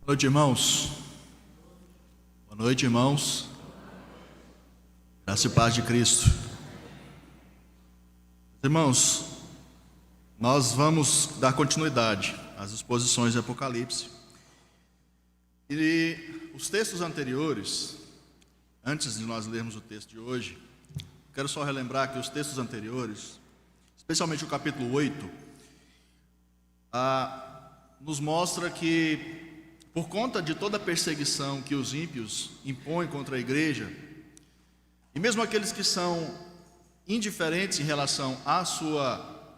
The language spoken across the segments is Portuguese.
Boa noite, irmãos. Boa noite, irmãos. Graça e paz de Cristo. Irmãos, nós vamos dar continuidade às exposições de Apocalipse. E os textos anteriores, antes de nós lermos o texto de hoje, quero só relembrar que os textos anteriores, especialmente o capítulo 8, nos mostra que, por conta de toda a perseguição que os ímpios impõem contra a igreja, e mesmo aqueles que são indiferentes em relação à sua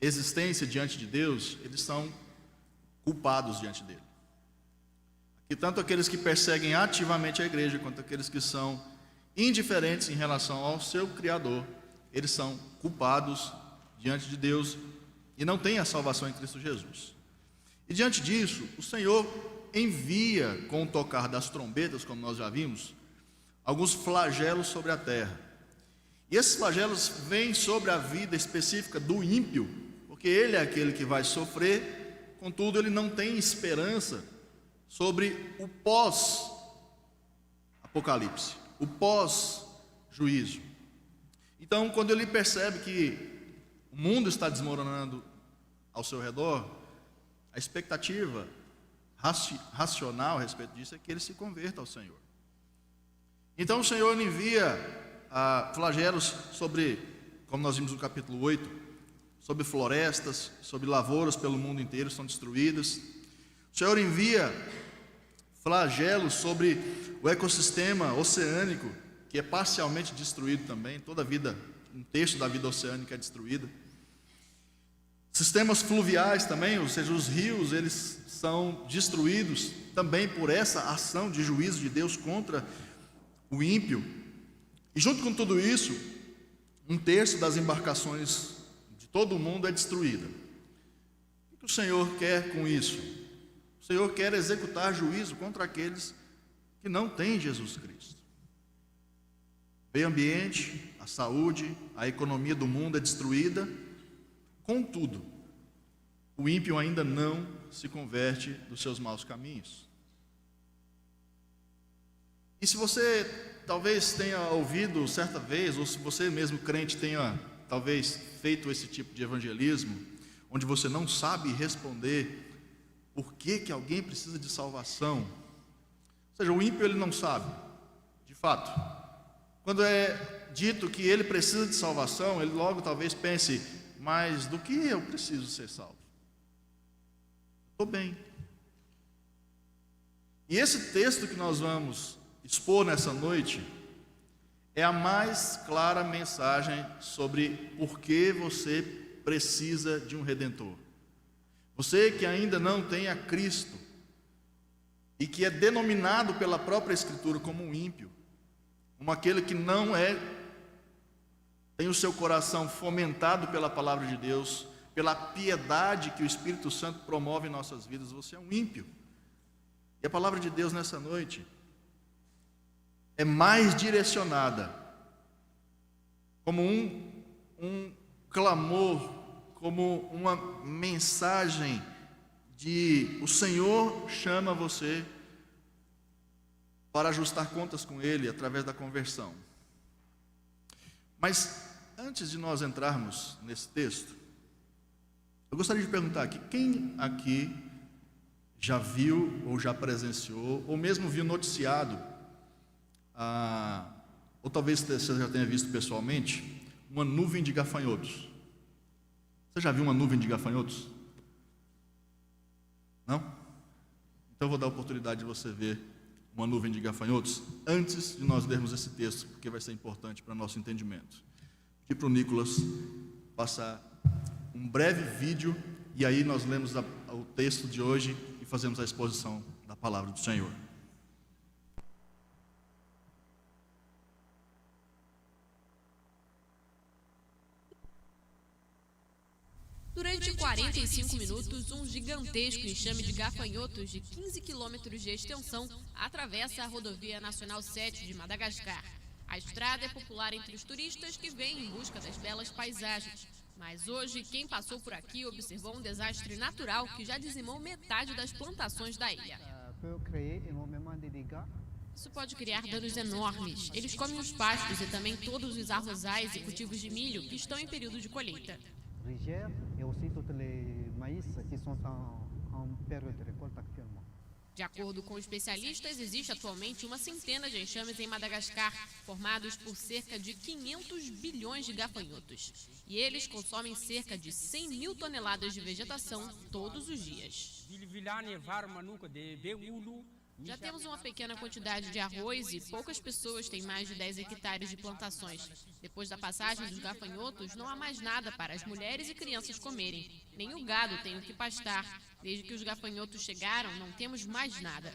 existência diante de Deus, eles são culpados diante dele. Aqui, tanto aqueles que perseguem ativamente a igreja, quanto aqueles que são indiferentes em relação ao seu Criador, eles são culpados diante de Deus e não têm a salvação em Cristo Jesus. E diante disso, o Senhor envia, com o tocar das trombetas, como nós já vimos, alguns flagelos sobre a terra. E esses flagelos vêm sobre a vida específica do ímpio, porque ele é aquele que vai sofrer, contudo ele não tem esperança sobre o pós-apocalipse, o pós-juízo. Então, quando ele percebe que o mundo está desmoronando ao seu redor, a expectativa racional a respeito disso é que ele se converta ao Senhor. Então o Senhor envia flagelos sobre, como nós vimos no capítulo 8, sobre florestas, sobre lavouras pelo mundo inteiro são destruídas. O Senhor envia flagelos sobre o ecossistema oceânico, que é parcialmente destruído também, toda a vida, um terço da vida oceânica é destruída. Sistemas fluviais também, ou seja, os rios, eles são destruídos também por essa ação de juízo de Deus contra o ímpio. E junto com tudo isso, um terço das embarcações de todo o mundo é destruída. O que o Senhor quer com isso? O Senhor quer executar juízo contra aqueles que não têm Jesus Cristo. O meio ambiente, a saúde, a economia do mundo é destruída. Contudo, o ímpio ainda não se converte dos seus maus caminhos. E se você talvez tenha ouvido certa vez, ou se você mesmo crente tenha talvez feito esse tipo de evangelismo, onde você não sabe responder por que alguém precisa de salvação, ou seja, o ímpio ele não sabe, de fato. Quando é dito que ele precisa de salvação, ele logo talvez pense: mas do que eu preciso ser salvo? Estou bem. E esse texto que nós vamos expor nessa noite é a mais clara mensagem sobre por que você precisa de um Redentor. Você que ainda não tem a Cristo e que é denominado pela própria Escritura como um ímpio, como aquele que não tem o seu coração fomentado pela palavra de Deus, pela piedade que o Espírito Santo promove em nossas vidas, você é um ímpio. E a palavra de Deus nessa noite é mais direcionada como um clamor, como uma mensagem de o Senhor chama você para ajustar contas com Ele através da conversão. Mas antes de nós entrarmos nesse texto, eu gostaria de perguntar aqui: quem aqui já viu ou já presenciou, ou mesmo viu noticiado, ou talvez você já tenha visto pessoalmente, uma nuvem de gafanhotos? Você já viu uma nuvem de gafanhotos? Não? Então eu vou dar a oportunidade de você ver uma nuvem de gafanhotos antes de nós lermos esse texto, porque vai ser importante para nosso entendimento. Pedir para o Nicolas passar um breve vídeo e aí nós lemos o texto de hoje e fazemos a exposição da palavra do Senhor. Durante 45 minutos, um gigantesco enxame de gafanhotos de 15 quilômetros de extensão atravessa a rodovia nacional 7 de Madagascar. A estrada é popular entre os turistas que vêm em busca das belas paisagens. Mas hoje, quem passou por aqui observou um desastre natural que já dizimou metade das plantações da ilha. Isso pode criar danos enormes. Eles comem os pastos e também todos os arrozais e cultivos de milho que estão em período de colheita. De acordo com especialistas, existe atualmente uma centena de enxames em Madagascar, formados por cerca de 500 bilhões de gafanhotos. E eles consomem cerca de 100 mil toneladas de vegetação todos os dias. Já temos uma pequena quantidade de arroz e poucas pessoas têm mais de 10 hectares de plantações. Depois da passagem dos gafanhotos, não há mais nada para as mulheres e crianças comerem. Nem o gado tem o que pastar. Desde que os gafanhotos chegaram, não temos mais nada.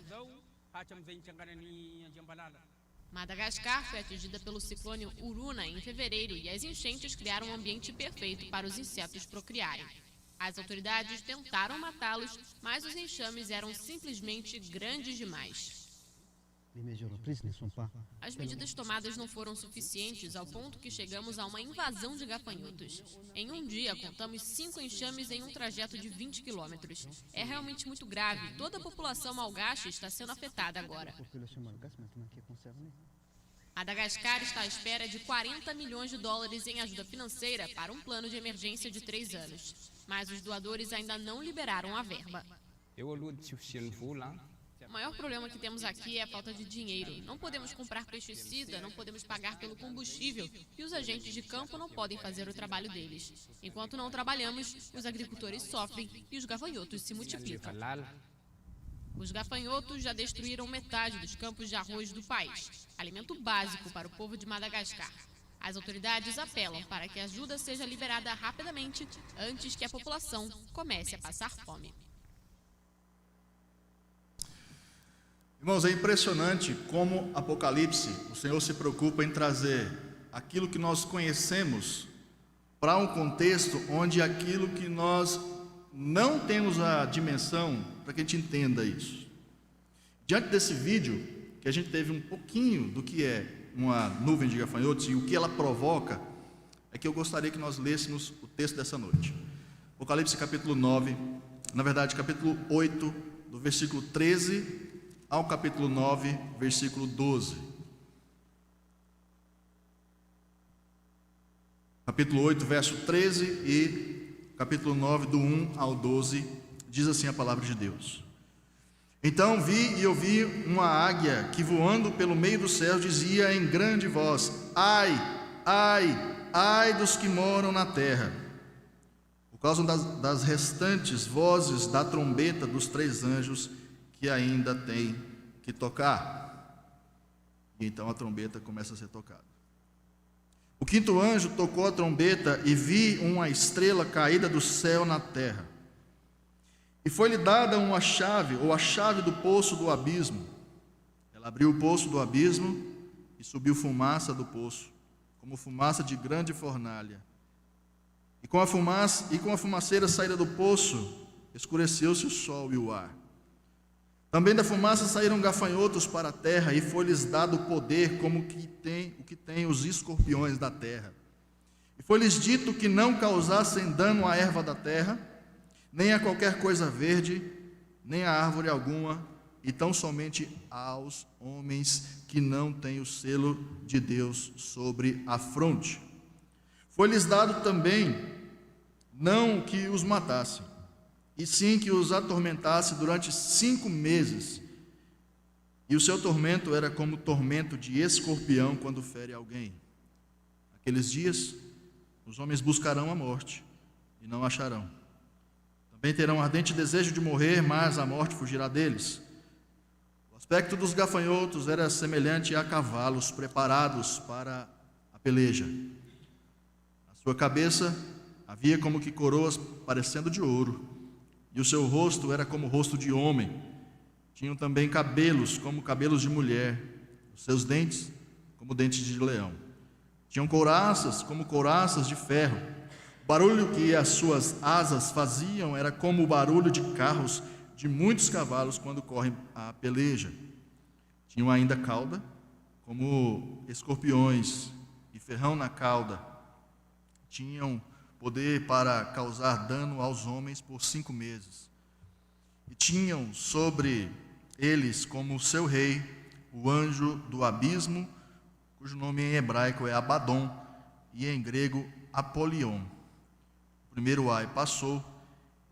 Madagascar foi atingida pelo ciclone Uruna em fevereiro e as enchentes criaram um ambiente perfeito para os insetos procriarem. As autoridades tentaram matá-los, mas os enxames eram simplesmente grandes demais. As medidas tomadas não foram suficientes ao ponto que chegamos a uma invasão de gafanhotos. Em um dia, contamos 5 enxames em um trajeto de 20 quilômetros. É realmente muito grave. Toda a população malgache está sendo afetada agora. Madagascar está à espera de 40 milhões de dólares em ajuda financeira para um plano de emergência de 3 anos. Mas os doadores ainda não liberaram a verba. O maior problema que temos aqui é a falta de dinheiro. Não podemos comprar pesticida, não podemos pagar pelo combustível e os agentes de campo não podem fazer o trabalho deles. Enquanto não trabalhamos, os agricultores sofrem e os gafanhotos se multiplicam. Os gafanhotos já destruíram metade dos campos de arroz do país, alimento básico para o povo de Madagascar. As autoridades apelam para que a ajuda seja liberada rapidamente antes que a população comece a passar fome. Irmãos, é impressionante como Apocalipse, o Senhor se preocupa em trazer aquilo que nós conhecemos para um contexto onde aquilo que nós não temos a dimensão para que a gente entenda isso. Diante desse vídeo, que a gente teve um pouquinho do que é uma nuvem de gafanhotos e o que ela provoca, é que eu gostaria que nós lêssemos o texto dessa noite. Apocalipse capítulo 9, na verdade capítulo 8, do versículo 13 ao capítulo 9, versículo 12. Capítulo 8, verso 13 e capítulo 9, do 1 ao 12, diz assim a palavra de Deus. Então vi e ouvi uma águia que voando pelo meio do céu dizia em grande voz: ai, ai, ai dos que moram na terra, por causa das restantes vozes da trombeta dos 3 anjos que ainda tem que tocar. E então a trombeta começa a ser tocada. O 5º anjo tocou a trombeta e vi uma estrela caída do céu na terra. E foi-lhe dada uma chave, ou a chave do poço do abismo. Ela abriu o poço do abismo e subiu fumaça do poço, como fumaça de grande fornalha. E com a fumaceira saída do poço, escureceu-se o sol e o ar. Também da fumaça saíram gafanhotos para a terra, e foi-lhes dado poder como o que tem os escorpiões da terra. E foi-lhes dito que não causassem dano à erva da terra, nem a qualquer coisa verde, nem a árvore alguma, e tão somente aos homens que não têm o selo de Deus sobre a fronte. Foi-lhes dado também não que os matasse, e sim que os atormentasse durante 5 meses. E o seu tormento era como o tormento de escorpião quando fere alguém. Naqueles dias, os homens buscarão a morte e não acharão. Também terão ardente desejo de morrer, mas a morte fugirá deles. O aspecto dos gafanhotos era semelhante a cavalos preparados para a peleja. Na sua cabeça havia como que coroas parecendo de ouro, e o seu rosto era como o rosto de homem. Tinham também cabelos como cabelos de mulher, os seus dentes como dentes de leão. Tinham couraças como couraças de ferro. O barulho que as suas asas faziam era como o barulho de carros de muitos cavalos quando correm a peleja. Tinham ainda cauda como escorpiões e ferrão na cauda. Tinham poder para causar dano aos homens por 5 meses. E tinham sobre eles como seu rei o anjo do abismo, cujo nome em hebraico é Abaddon e em grego Apolion. O primeiro ai passou,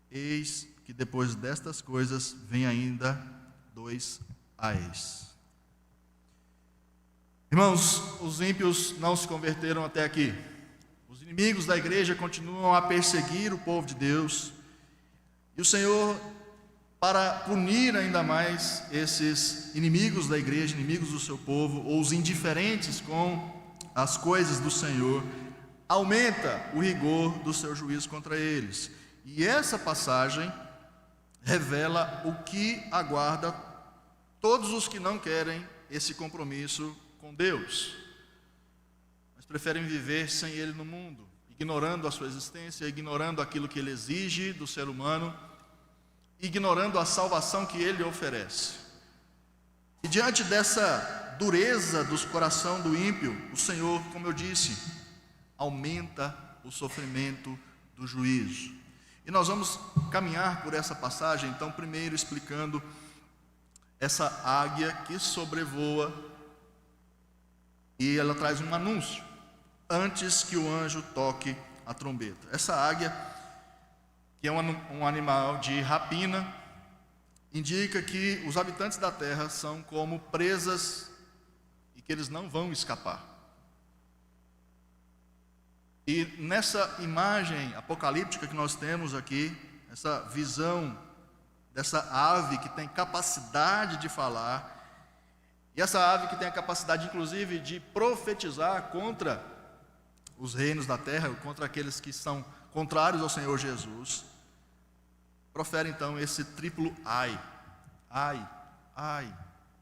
eis que depois destas coisas vem ainda 2 ais. Irmãos, os ímpios não se converteram até aqui. Os inimigos da igreja continuam a perseguir o povo de Deus. E o Senhor, para punir ainda mais esses inimigos da igreja, inimigos do seu povo, ou os indiferentes com as coisas do Senhor, aumenta o rigor do seu juízo contra eles. E essa passagem revela o que aguarda todos os que não querem esse compromisso com Deus, mas preferem viver sem Ele no mundo, ignorando a sua existência, ignorando aquilo que Ele exige do ser humano, ignorando a salvação que Ele oferece. E diante dessa dureza do coração do ímpio, o Senhor, como eu disse, aumenta o sofrimento do juízo. E nós vamos caminhar por essa passagem, então, primeiro explicando essa águia que sobrevoa, e ela traz um anúncio, antes que o anjo toque a trombeta. Essa águia, que é um animal de rapina, indica que os habitantes da terra são como presas e que eles não vão escapar. E nessa imagem apocalíptica que nós temos aqui, essa visão dessa ave que tem capacidade de falar, e essa ave que tem a capacidade, inclusive, de profetizar contra os reinos da terra, contra aqueles que são contrários ao Senhor Jesus, profere então esse triplo ai, ai, ai,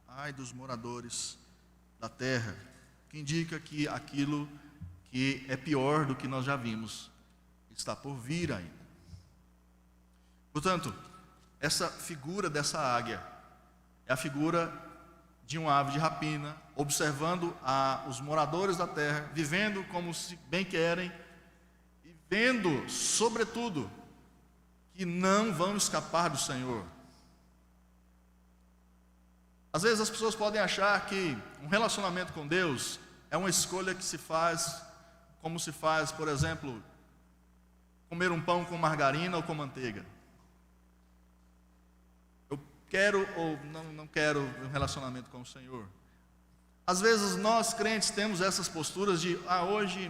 ai dos moradores da terra, que indica que aquilo que é pior do que nós já vimos está por vir ainda. Portanto, essa figura dessa águia é a figura de uma ave de rapina, observando os moradores da terra, vivendo como se bem querem, e vendo, sobretudo, que não vão escapar do Senhor. Às vezes as pessoas podem achar que um relacionamento com Deus é uma escolha que se faz, como se faz, por exemplo, comer um pão com margarina ou com manteiga. Quero ou não quero um relacionamento com o Senhor. Às vezes nós crentes temos essas posturas de hoje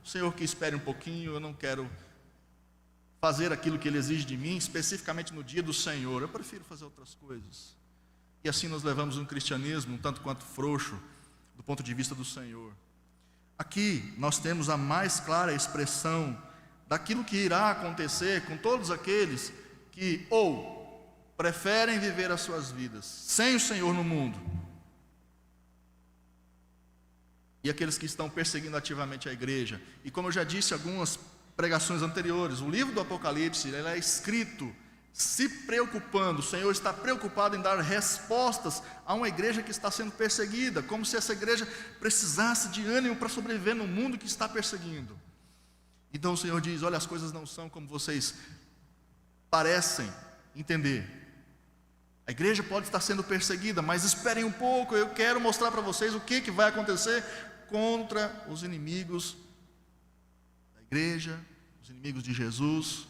o Senhor que espere um pouquinho, eu não quero fazer aquilo que Ele exige de mim, especificamente no dia do Senhor, eu prefiro fazer outras coisas. E assim nós levamos um cristianismo um tanto quanto frouxo do ponto de vista do Senhor. Aqui nós temos a mais clara expressão daquilo que irá acontecer com todos aqueles que ou preferem viver as suas vidas sem o Senhor no mundo, e aqueles que estão perseguindo ativamente a igreja. E como eu já disse em algumas pregações anteriores, o livro do Apocalipse ele é escrito se preocupando, o Senhor está preocupado em dar respostas a uma igreja que está sendo perseguida, como se essa igreja precisasse de ânimo para sobreviver no mundo que está perseguindo. Então o Senhor diz: olha, as coisas não são como vocês parecem entender. A igreja pode estar sendo perseguida, mas esperem um pouco, eu quero mostrar para vocês o que vai acontecer contra os inimigos da igreja, os inimigos de Jesus.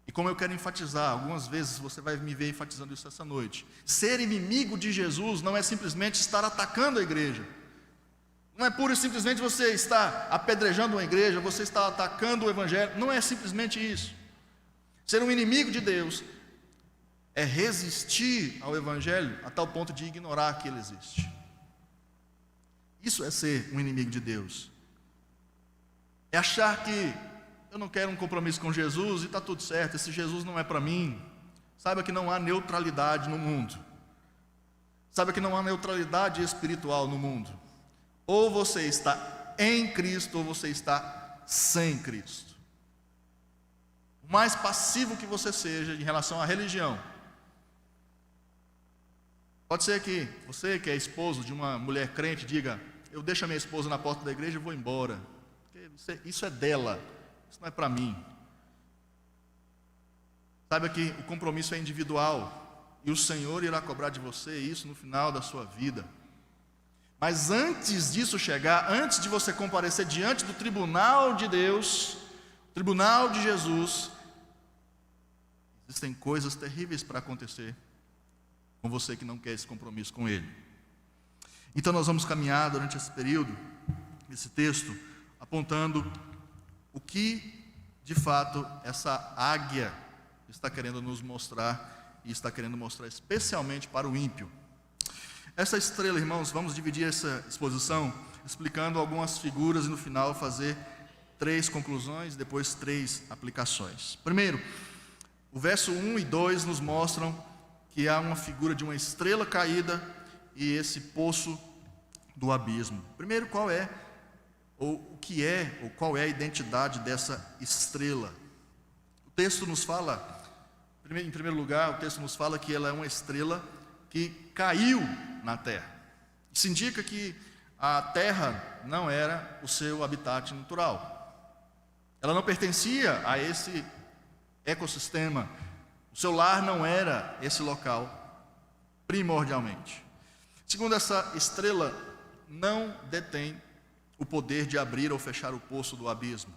E como eu quero enfatizar, algumas vezes você vai me ver enfatizando isso essa noite, ser inimigo de Jesus não é simplesmente estar atacando a igreja, não é pura e simplesmente você estar apedrejando uma igreja, você está atacando o evangelho, não é simplesmente isso. Ser um inimigo de Deus é resistir ao evangelho a tal ponto de ignorar que ele existe. Isso é ser um inimigo de Deus. É achar que eu não quero um compromisso com Jesus e está tudo certo, esse Jesus não é para mim. Saiba que não há neutralidade no mundo. Saiba que não há neutralidade espiritual no mundo. Ou você está em Cristo ou você está sem Cristo. O mais passivo que você seja em relação à religião, pode ser que você, que é esposo de uma mulher crente, diga: eu deixo a minha esposa na porta da igreja e vou embora, porque isso é dela, isso não é para mim. Saiba que o compromisso é individual e o Senhor irá cobrar de você isso no final da sua vida. Mas antes disso chegar, antes de você comparecer diante do tribunal de Deus, tribunal de Jesus, existem coisas terríveis para acontecer com você que não quer esse compromisso com Ele. Então nós vamos caminhar durante esse período, esse texto, apontando o que de fato essa águia está querendo nos mostrar, e está querendo mostrar especialmente para o ímpio. Essa estrela, irmãos, vamos dividir essa exposição explicando algumas figuras e no final fazer 3 conclusões, depois 3 aplicações. Primeiro, o verso 1 e 2 nos mostram que há uma figura de uma estrela caída e esse poço do abismo. Primeiro, qual é a identidade dessa estrela? O texto nos fala, em primeiro lugar, o texto nos fala que ela é uma estrela que caiu na terra. Isso indica que a terra não era o seu habitat natural. Ela não pertencia a esse ecossistema. O seu lar não era esse local, primordialmente. Segundo, essa estrela não detém o poder de abrir ou fechar o poço do abismo.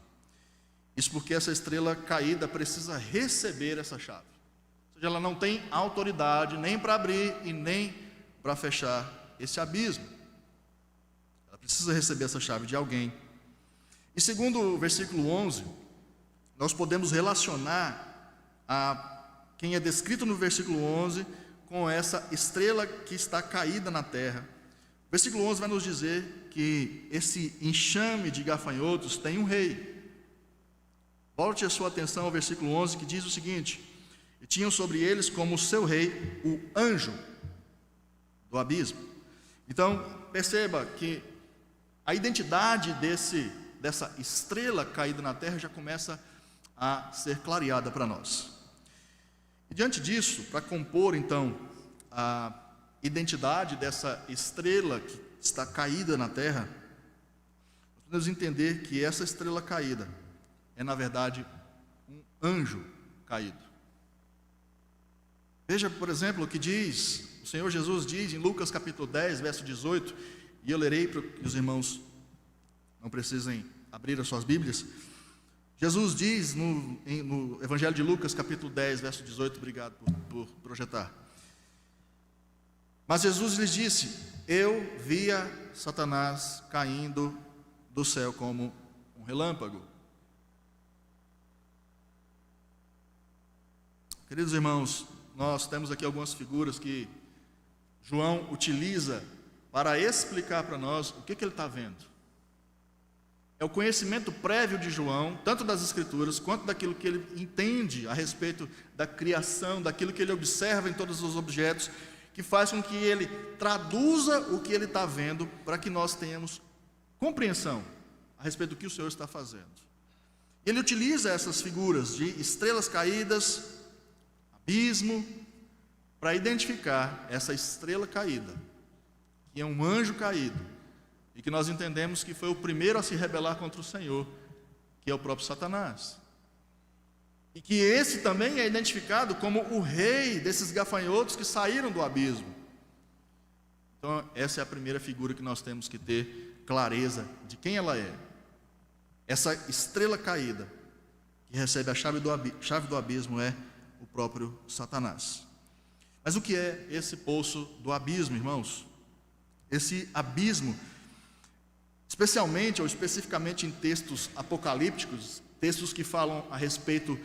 Isso porque essa estrela caída precisa receber essa chave. Ou seja, ela não tem autoridade nem para abrir e nem para fechar esse abismo. Ela precisa receber essa chave de alguém. E segundo o versículo 11, nós podemos relacionar quem é descrito no versículo 11 com essa estrela que está caída na terra. O versículo 11 vai nos dizer que esse enxame de gafanhotos tem um rei. Volte a sua atenção ao versículo 11, que diz o seguinte: e tinham sobre eles como seu rei o anjo do abismo. Então, perceba que a identidade dessa estrela caída na terra já começa a ser clareada para nós. E diante disso, para compor então a identidade dessa estrela que está caída na terra, nós podemos entender que essa estrela caída é, na verdade, um anjo caído. Veja, por exemplo, o que o Senhor Jesus diz em Lucas capítulo 10, verso 18, e eu lerei para que os irmãos não precisem abrir as suas Bíblias. Jesus diz no Evangelho de Lucas capítulo 10, verso 18, obrigado por projetar. Mas Jesus lhes disse: eu via Satanás caindo do céu como um relâmpago. Queridos irmãos, nós temos aqui algumas figuras que João utiliza para explicar para nós o que ele está vendo. É o conhecimento prévio de João, tanto das Escrituras, quanto daquilo que ele entende a respeito da criação, daquilo que ele observa em todos os objetos, que faz com que ele traduza o que ele está vendo, para que nós tenhamos compreensão a respeito do que o Senhor está fazendo. Ele utiliza essas figuras de estrelas caídas, abismo, para identificar essa estrela caída, que é um anjo caído, e que nós entendemos que foi o primeiro a se rebelar contra o Senhor, que é o próprio Satanás. E que esse também é identificado como o rei desses gafanhotos que saíram do abismo. Então, essa é a primeira figura que nós temos que ter clareza de quem ela é. Essa estrela caída, que recebe a chave do abismo, é o próprio Satanás. Mas o que é esse poço do abismo, irmãos? Esse abismo, especialmente ou especificamente em textos apocalípticos, textos que falam a respeito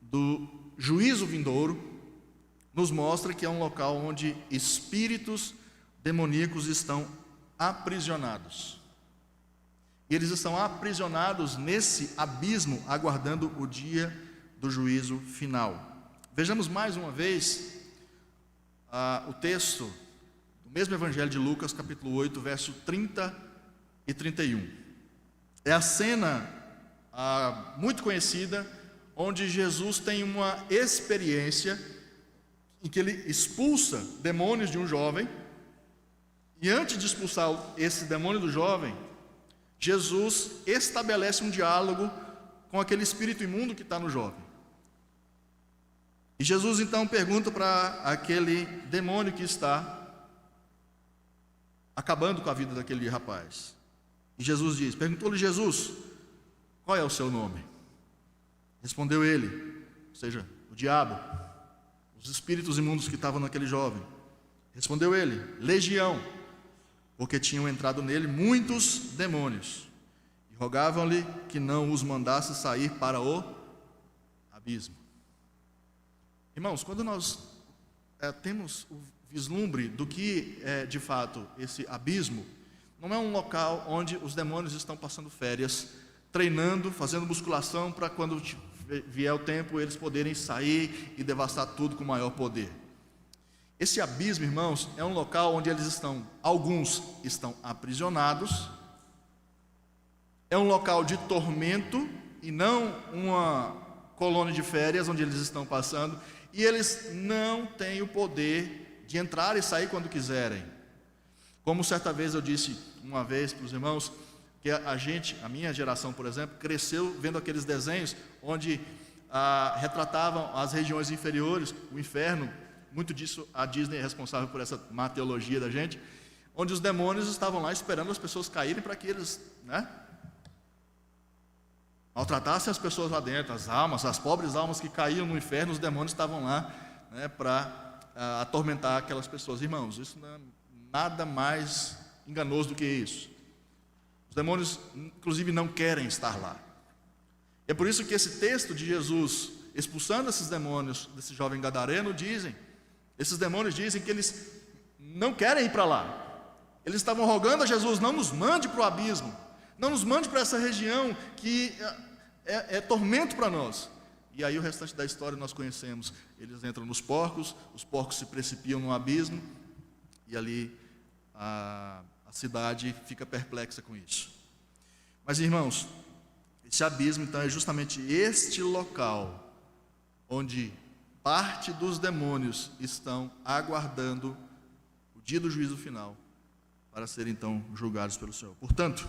do juízo vindouro, nos mostra que é um local onde espíritos demoníacos estão aprisionados. E eles estão aprisionados nesse abismo, aguardando o dia do juízo final. Vejamos mais uma vez o texto do mesmo Evangelho de Lucas, capítulo 8, verso 30 e 31. É a cena muito conhecida, onde Jesus tem uma experiência em que ele expulsa demônios de um jovem, e antes de expulsar esse demônio do jovem, Jesus estabelece um diálogo com aquele espírito imundo que está no jovem. E Jesus então pergunta para aquele demônio que está acabando com a vida daquele rapaz. E Jesus diz, perguntou-lhe Jesus, qual é o seu nome? Respondeu ele, ou seja, o diabo, os espíritos imundos que estavam naquele jovem. Respondeu ele, Legião, porque tinham entrado nele muitos demônios, e rogavam-lhe que não os mandasse sair para o abismo. Irmãos, quando nós temos o vislumbre do que é de fato esse abismo, não é um local onde os demônios estão passando férias, treinando, fazendo musculação para quando vier o tempo eles poderem sair e devastar tudo com maior poder. Esse abismo, irmãos, é um local onde alguns estão aprisionados, é um local de tormento e não uma colônia de férias onde eles estão passando, e eles não têm o poder de entrar e sair quando quiserem. Como certa vez eu disse uma vez para os irmãos, que a minha geração, por exemplo, cresceu vendo aqueles desenhos onde retratavam as regiões inferiores, o inferno. Muito disso a Disney é responsável por essa má teologia da gente, onde os demônios estavam lá esperando as pessoas caírem para que eles, maltratassem as pessoas lá dentro, as pobres almas que caíam no inferno. Os demônios estavam lá, para atormentar aquelas pessoas. Irmãos, isso não é nada mais enganoso do que isso. Os demônios, inclusive, não querem estar lá. É por isso que esse texto de Jesus expulsando esses demônios desse jovem gadareno esses demônios dizem que eles não querem ir para lá. Eles estavam rogando a Jesus, não nos mande para o abismo, não nos mande para essa região que é tormento para nós. E aí o restante da história nós conhecemos. Eles entram nos porcos, os porcos se precipitam no abismo, e ali a cidade fica perplexa com isso. Mas, irmãos, esse abismo então é justamente este local onde parte dos demônios estão aguardando o dia do juízo final para serem então julgados pelo Senhor. Portanto,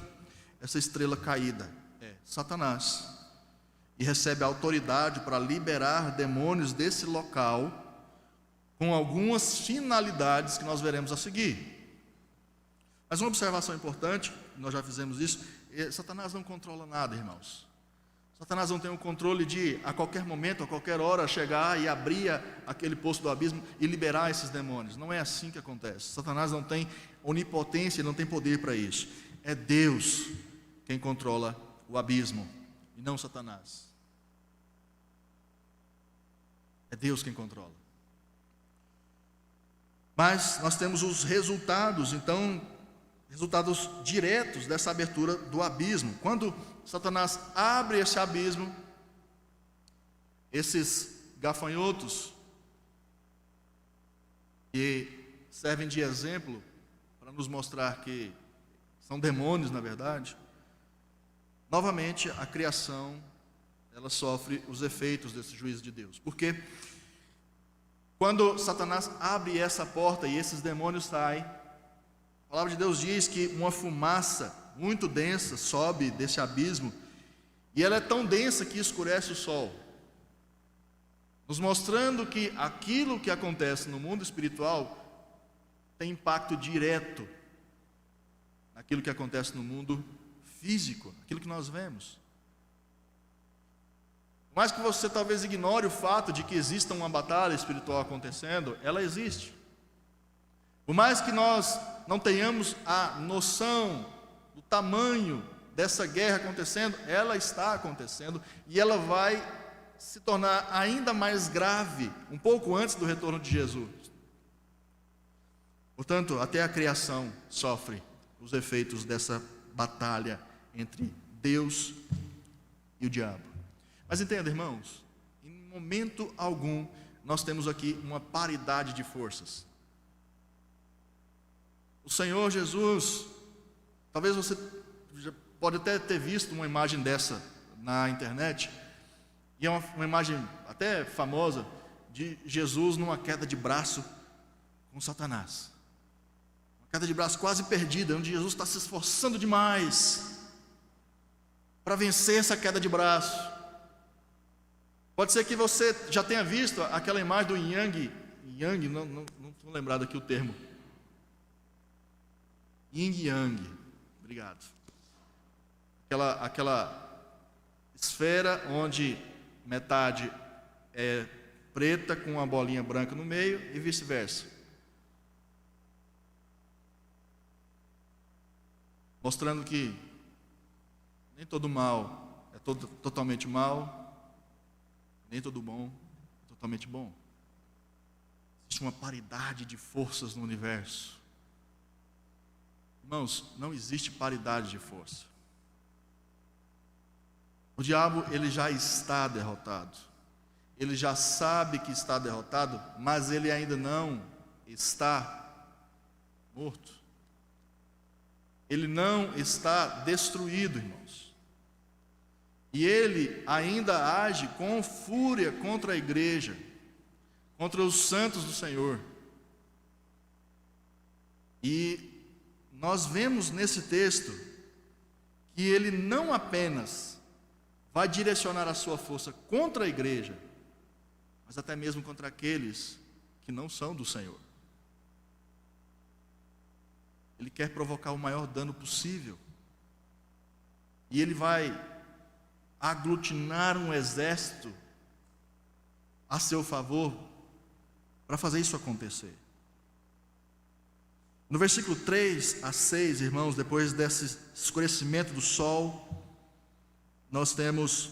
essa estrela caída é Satanás, e recebe a autoridade para liberar demônios desse local com algumas finalidades que nós veremos a seguir. Mas uma observação importante, nós já fizemos isso, Satanás não controla nada, irmãos. Satanás não tem o controle de, a qualquer momento, a qualquer hora, chegar e abrir aquele poço do abismo e liberar esses demônios. Não é assim que acontece. Satanás não tem onipotência, não tem poder para isso. É Deus quem controla o abismo, e não Satanás. É Deus quem controla. Mas nós temos os resultados, então, resultados diretos dessa abertura do abismo. Quando Satanás abre esse abismo, esses gafanhotos, que servem de exemplo para nos mostrar que são demônios, na verdade, novamente a criação, ela sofre os efeitos desse juízo de Deus. Porque quando Satanás abre essa porta e esses demônios saem, a palavra de Deus diz que uma fumaça muito densa sobe desse abismo, e ela é tão densa que escurece o sol, nos mostrando que aquilo que acontece no mundo espiritual tem impacto direto naquilo que acontece no mundo físico, aquilo que nós vemos. Por mais que você talvez ignore o fato de que exista uma batalha espiritual acontecendo, ela existe. Por mais que nós não tenhamos a noção do tamanho dessa guerra acontecendo, ela está acontecendo, e ela vai se tornar ainda mais grave um pouco antes do retorno de Jesus. Portanto, até a criação sofre os efeitos dessa batalha entre Deus e o diabo. Mas entenda, irmãos, em momento algum nós temos aqui uma paridade de forças. O Senhor Jesus, talvez você já pode até ter visto uma imagem dessa na internet, e é uma imagem até famosa, de Jesus numa queda de braço com Satanás. Uma queda de braço quase perdida, onde Jesus está se esforçando demais para vencer essa queda de braço. Pode ser que você já tenha visto aquela imagem do Yang, não estou lembrado aqui o termo. Yin Yang, obrigado. Aquela esfera onde metade é preta com uma bolinha branca no meio e vice-versa. Mostrando que nem todo mal é totalmente mal, nem todo bom é totalmente bom. Existe uma paridade de forças no universo. Irmãos, não existe paridade de força. O diabo, ele já está derrotado. Ele já sabe que está derrotado, mas ele ainda não está morto. Ele não está destruído, irmãos. E ele ainda age com fúria contra a igreja, contra os santos do Senhor. E nós vemos nesse texto que ele não apenas vai direcionar a sua força contra a igreja, mas até mesmo contra aqueles que não são do Senhor. Ele quer provocar o maior dano possível. E ele vai aglutinar um exército a seu favor para fazer isso acontecer. No versículo 3 a 6, irmãos, depois desse escurecimento do sol, nós temos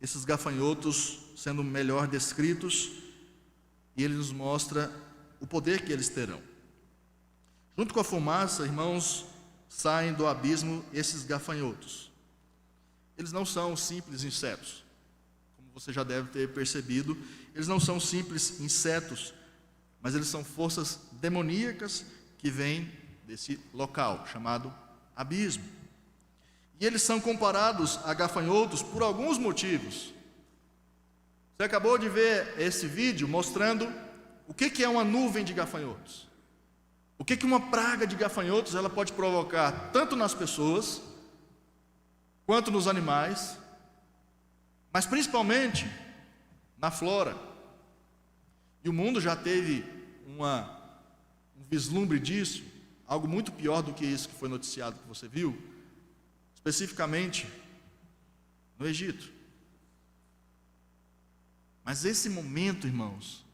esses gafanhotos sendo melhor descritos, e ele nos mostra o poder que eles terão. Junto com a fumaça, irmãos, saem do abismo esses gafanhotos. Eles não são simples insetos, como você já deve ter percebido. Eles não são simples insetos, mas eles são forças demoníacas que vêm desse local chamado abismo. E eles são comparados a gafanhotos por alguns motivos. Você acabou de ver esse vídeo mostrando o que é uma nuvem de gafanhotos. O que uma praga de gafanhotos ela pode provocar tanto nas pessoas quanto nos animais, mas principalmente na flora. E o mundo já teve um vislumbre disso, algo muito pior do que isso que foi noticiado que você viu, especificamente no Egito. Mas esse momento, irmãos,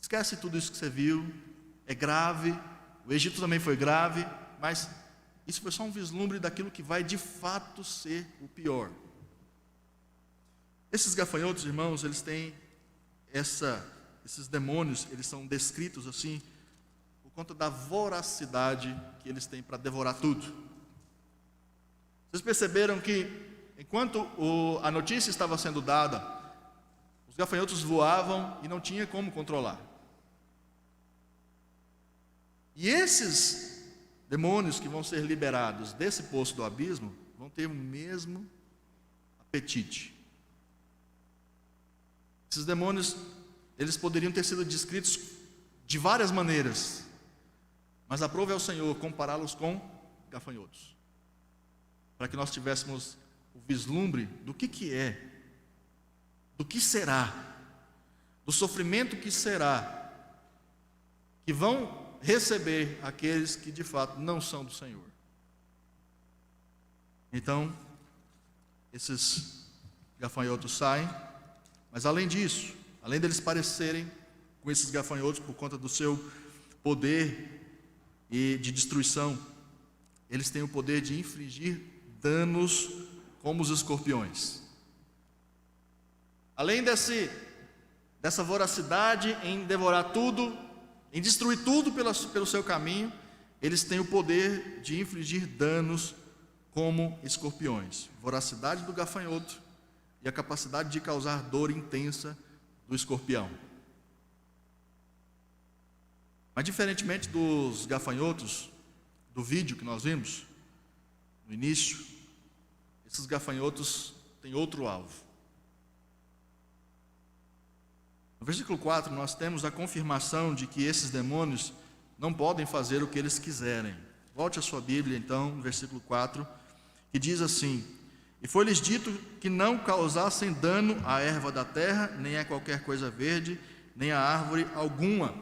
esquece tudo isso que você viu, é grave, o Egito também foi grave, mas isso foi só um vislumbre daquilo que vai de fato ser o pior. Esses gafanhotos, irmãos, eles têm esses demônios, eles são descritos assim, por conta da voracidade que eles têm para devorar tudo. Vocês perceberam que, enquanto a notícia estava sendo dada, os gafanhotos voavam e não tinha como controlar. E esses demônios que vão ser liberados desse poço do abismo vão ter o mesmo apetite. Esses demônios, eles poderiam ter sido descritos de várias maneiras, mas aprove ao Senhor compará-los com gafanhotos, para que nós tivéssemos o vislumbre do que é, do que será, do sofrimento que será, que vão receber aqueles que de fato não são do Senhor. Então, esses gafanhotos saem, mas além disso, além deles parecerem com esses gafanhotos por conta do seu poder e de destruição, eles têm o poder de infligir danos como os escorpiões. Além dessa voracidade em devorar tudo, em destruir tudo pelo seu caminho, eles têm o poder de infligir danos como escorpiões. Voracidade do gafanhoto e a capacidade de causar dor intensa do escorpião. Mas diferentemente dos gafanhotos do vídeo que nós vimos no início, esses gafanhotos têm outro alvo. No versículo 4 nós temos a confirmação de que esses demônios não podem fazer o que eles quiserem. Volte a sua Bíblia então, no versículo 4, que diz assim: E foi-lhes dito que não causassem dano à erva da terra, nem a qualquer coisa verde, nem a árvore alguma.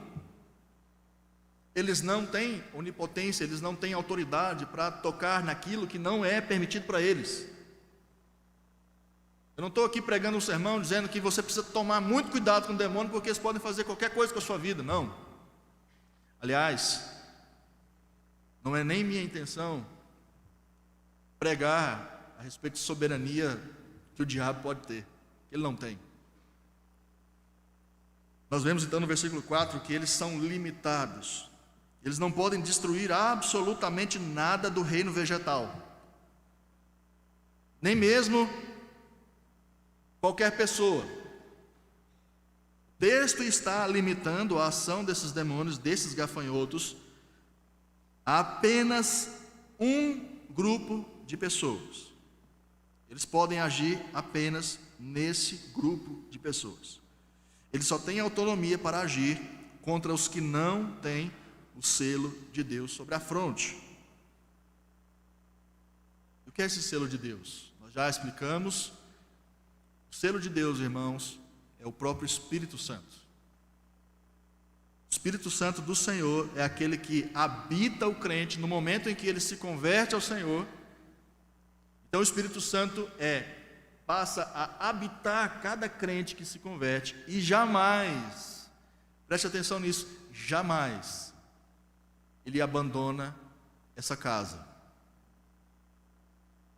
Eles não têm onipotência, eles não têm autoridade para tocar naquilo que não é permitido para eles. Eu não estou aqui pregando um sermão dizendo que você precisa tomar muito cuidado com o demônio, porque eles podem fazer qualquer coisa com a sua vida, não. Aliás, não é nem minha intenção pregar a respeito de soberania que o diabo pode ter. Ele não tem. Nós vemos então no versículo 4 que eles são limitados. Eles não podem destruir absolutamente nada do reino vegetal. Nem mesmo qualquer pessoa. O texto está limitando a ação desses demônios, desses gafanhotos, a apenas um grupo de pessoas. Eles podem agir apenas nesse grupo de pessoas. Eles só têm autonomia para agir contra os que não têm o selo de Deus sobre a fronte. O que é esse selo de Deus? Nós já explicamos. O selo de Deus, irmãos, é o próprio Espírito Santo. O Espírito Santo do Senhor é aquele que habita o crente no momento em que ele se converte ao Senhor. Então o Espírito Santo passa a habitar cada crente que se converte e jamais, preste atenção nisso, jamais ele abandona essa casa.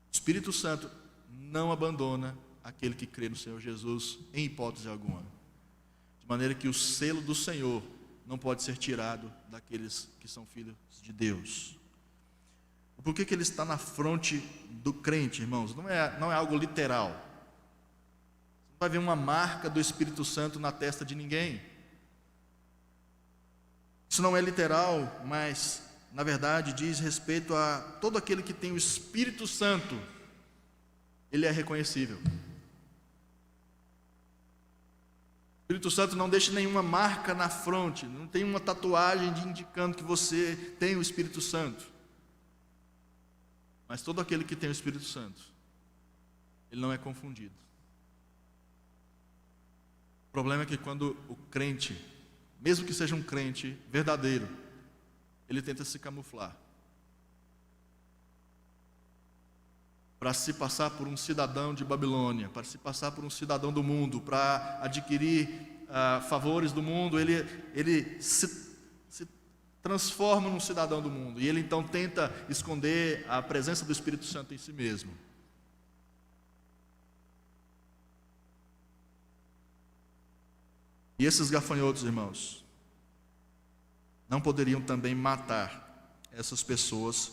O Espírito Santo não abandona aquele que crê no Senhor Jesus em hipótese alguma. De maneira que o selo do Senhor não pode ser tirado daqueles que são filhos de Deus. Por que ele está na fronte do crente, irmãos? Não é algo literal. Você não vai ver uma marca do Espírito Santo na testa de ninguém. Isso não é literal, mas na verdade diz respeito a todo aquele que tem o Espírito Santo. Ele é reconhecível. O Espírito Santo não deixa nenhuma marca na fronte, não tem uma tatuagem indicando que você tem o Espírito Santo. Mas todo aquele que tem o Espírito Santo, ele não é confundido. O problema é que quando o crente, mesmo que seja um crente verdadeiro, ele tenta se camuflar para se passar por um cidadão de Babilônia, para se passar por um cidadão do mundo, para adquirir favores do mundo, ele se transforma num cidadão do mundo, e ele então tenta esconder a presença do Espírito Santo em si mesmo. E esses gafanhotos, irmãos, não poderiam também matar essas pessoas,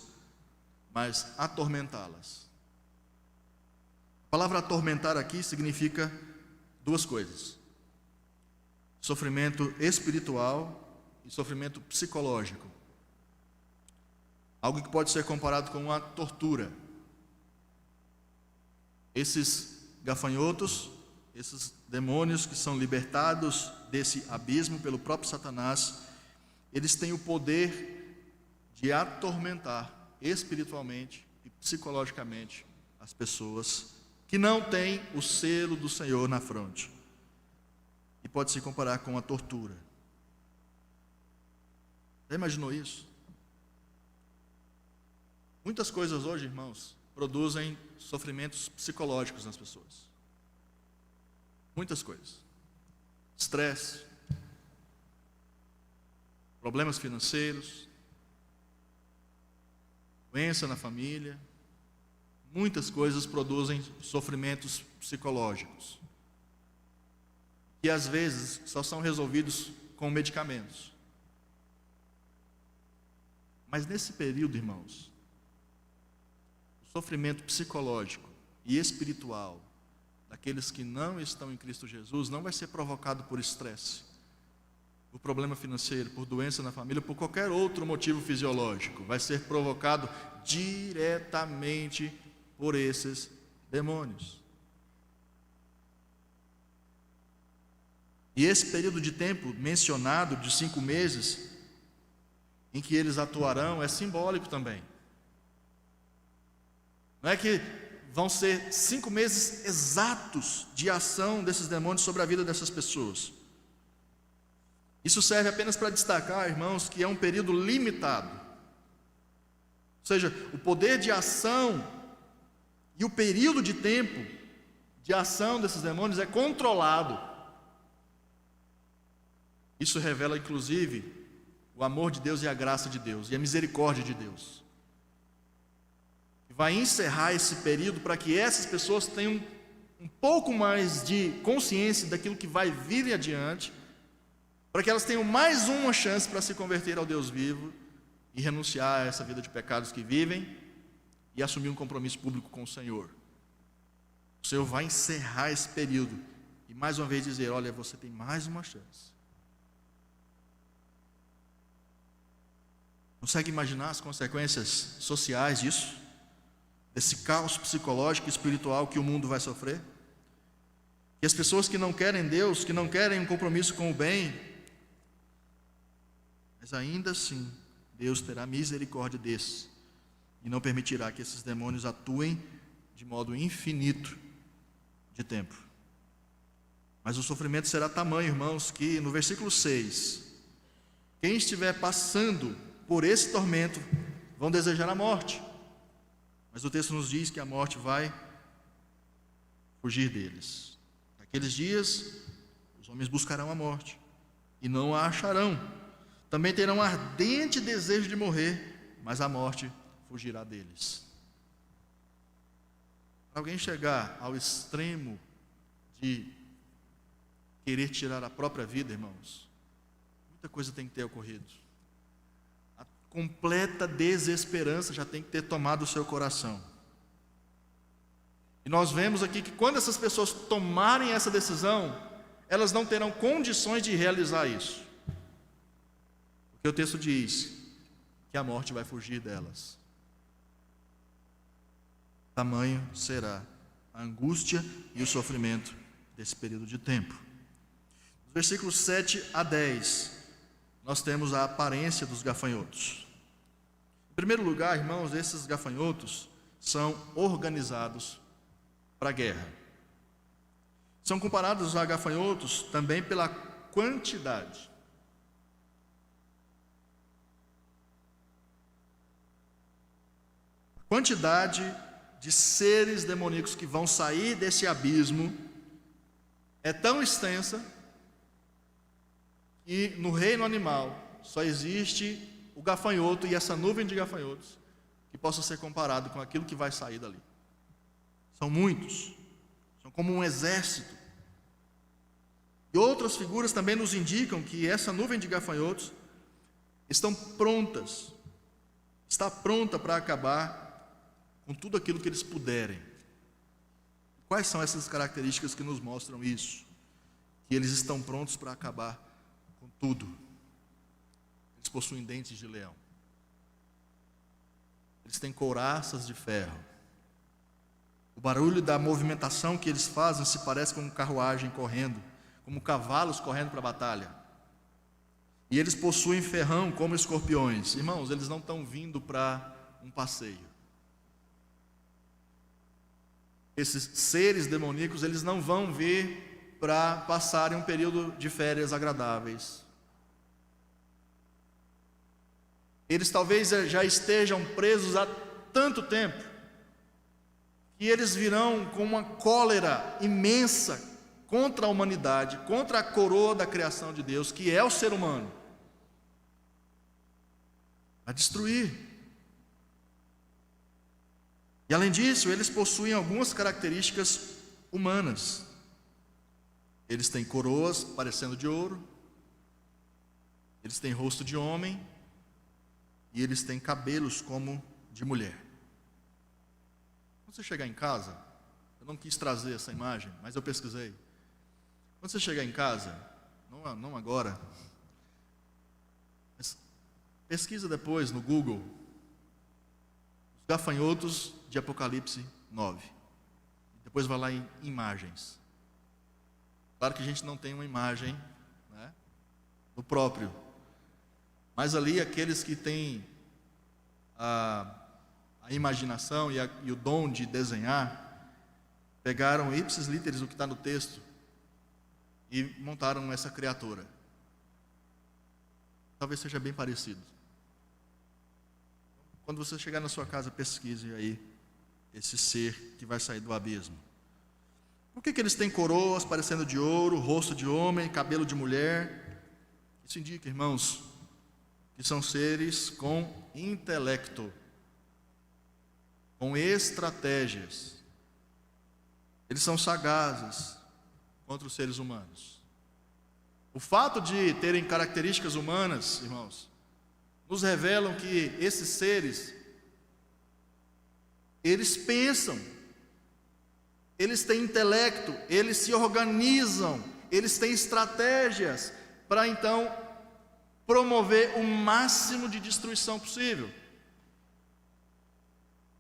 mas atormentá-las. A palavra atormentar aqui significa duas coisas: sofrimento espiritual e sofrimento psicológico. Algo que pode ser comparado com uma tortura. Esses gafanhotos, esses demônios que são libertados desse abismo pelo próprio Satanás, eles têm o poder de atormentar espiritualmente e psicologicamente as pessoas que não têm o selo do Senhor na fronte. E pode se comparar com a tortura. Já imaginou isso? Muitas coisas hoje, irmãos, produzem sofrimentos psicológicos nas pessoas. Muitas coisas. Estresse, problemas financeiros, doença na família. Muitas coisas produzem sofrimentos psicológicos, que às vezes só são resolvidos com medicamentos. Mas nesse período, irmãos, o sofrimento psicológico e espiritual daqueles que não estão em Cristo Jesus não vai ser provocado por estresse, por problema financeiro, por doença na família, por qualquer outro motivo fisiológico. Vai ser provocado diretamente por esses demônios. E esse período de tempo mencionado, de 5 meses, em que eles atuarão, é simbólico também. Não é que vão ser 5 meses exatos de ação desses demônios sobre a vida dessas pessoas. Isso serve apenas para destacar, irmãos, que é um período limitado. Ou seja, o poder de ação e o período de tempo de ação desses demônios é controlado. Isso revela, inclusive, o amor de Deus e a graça de Deus, e a misericórdia de Deus. Vai encerrar esse período para que essas pessoas tenham um pouco mais de consciência daquilo que vai vir adiante, para que elas tenham mais uma chance para se converter ao Deus vivo e renunciar a essa vida de pecados que vivem e assumir um compromisso público com o Senhor. O Senhor vai encerrar esse período e mais uma vez dizer: olha, você tem mais uma chance. Consegue imaginar as consequências sociais disso? Desse caos psicológico e espiritual que o mundo vai sofrer? E as pessoas que não querem Deus, que não querem um compromisso com o bem, mas ainda assim Deus terá misericórdia desses e não permitirá que esses demônios atuem de modo infinito de tempo. Mas o sofrimento será tamanho, irmãos, que no versículo 6, quem estiver passando por esse tormento vão desejar a morte. Mas o texto nos diz que a morte vai fugir deles. Naqueles dias, os homens buscarão a morte e não a acharão. Também terão ardente desejo de morrer, mas a morte fugirá deles. Para alguém chegar ao extremo de querer tirar a própria vida, irmãos, muita coisa tem que ter ocorrido. A completa desesperança já tem que ter tomado o seu coração. E nós vemos aqui que quando essas pessoas tomarem essa decisão, elas não terão condições de realizar isso. Porque o texto diz que a morte vai fugir delas. Tamanho será a angústia e o sofrimento desse período de tempo. Nos versículos 7 a 10, nós temos a aparência dos gafanhotos. Em primeiro lugar, irmãos, esses gafanhotos são organizados para a guerra. São comparados a gafanhotos também pela quantidade. A quantidade de seres demoníacos que vão sair desse abismo é tão extensa que no reino animal só existe o gafanhoto e essa nuvem de gafanhotos que possa ser comparado com aquilo que vai sair dali. São muitos, são como um exército. E outras figuras também nos indicam que essa nuvem de gafanhotos está pronta para acabar com tudo aquilo que eles puderem. Quais são essas características que nos mostram isso? Que eles estão prontos para acabar com tudo. Eles possuem dentes de leão. Eles têm couraças de ferro. O barulho da movimentação que eles fazem se parece com uma carruagem correndo, como cavalos correndo para a batalha. E eles possuem ferrão como escorpiões. Irmãos, eles não estão vindo para um passeio. Esses seres demoníacos, eles não vão vir para passarem um período de férias agradáveis. Eles talvez já estejam presos há tanto tempo, que eles virão com uma cólera imensa contra a humanidade, contra a coroa da criação de Deus, que é o ser humano, a destruir. E além disso, eles possuem algumas características humanas. Eles têm coroas parecendo de ouro, eles têm rosto de homem e eles têm cabelos como de mulher. Quando você chegar em casa, eu não quis trazer essa imagem, mas eu pesquisei. Quando você chegar em casa, não agora, mas pesquisa depois no Google, os gafanhotos de Apocalipse 9. Depois vai lá em imagens. Claro que a gente não tem uma imagem, né, do próprio. Mas ali aqueles que têm a a imaginação e o dom de desenhar, pegaram ipsis literis o que está no texto e montaram essa criatura. Talvez seja bem parecido. Quando você chegar na sua casa, pesquise aí esse ser que vai sair do abismo. Por que eles têm coroas parecendo de ouro, rosto de homem, cabelo de mulher? Isso indica, irmãos, que são seres com intelecto, com estratégias. Eles são sagazes contra os seres humanos. O fato de terem características humanas, irmãos, nos revelam que esses seres, eles pensam, eles têm intelecto, eles se organizam, eles têm estratégias para então promover o máximo de destruição possível.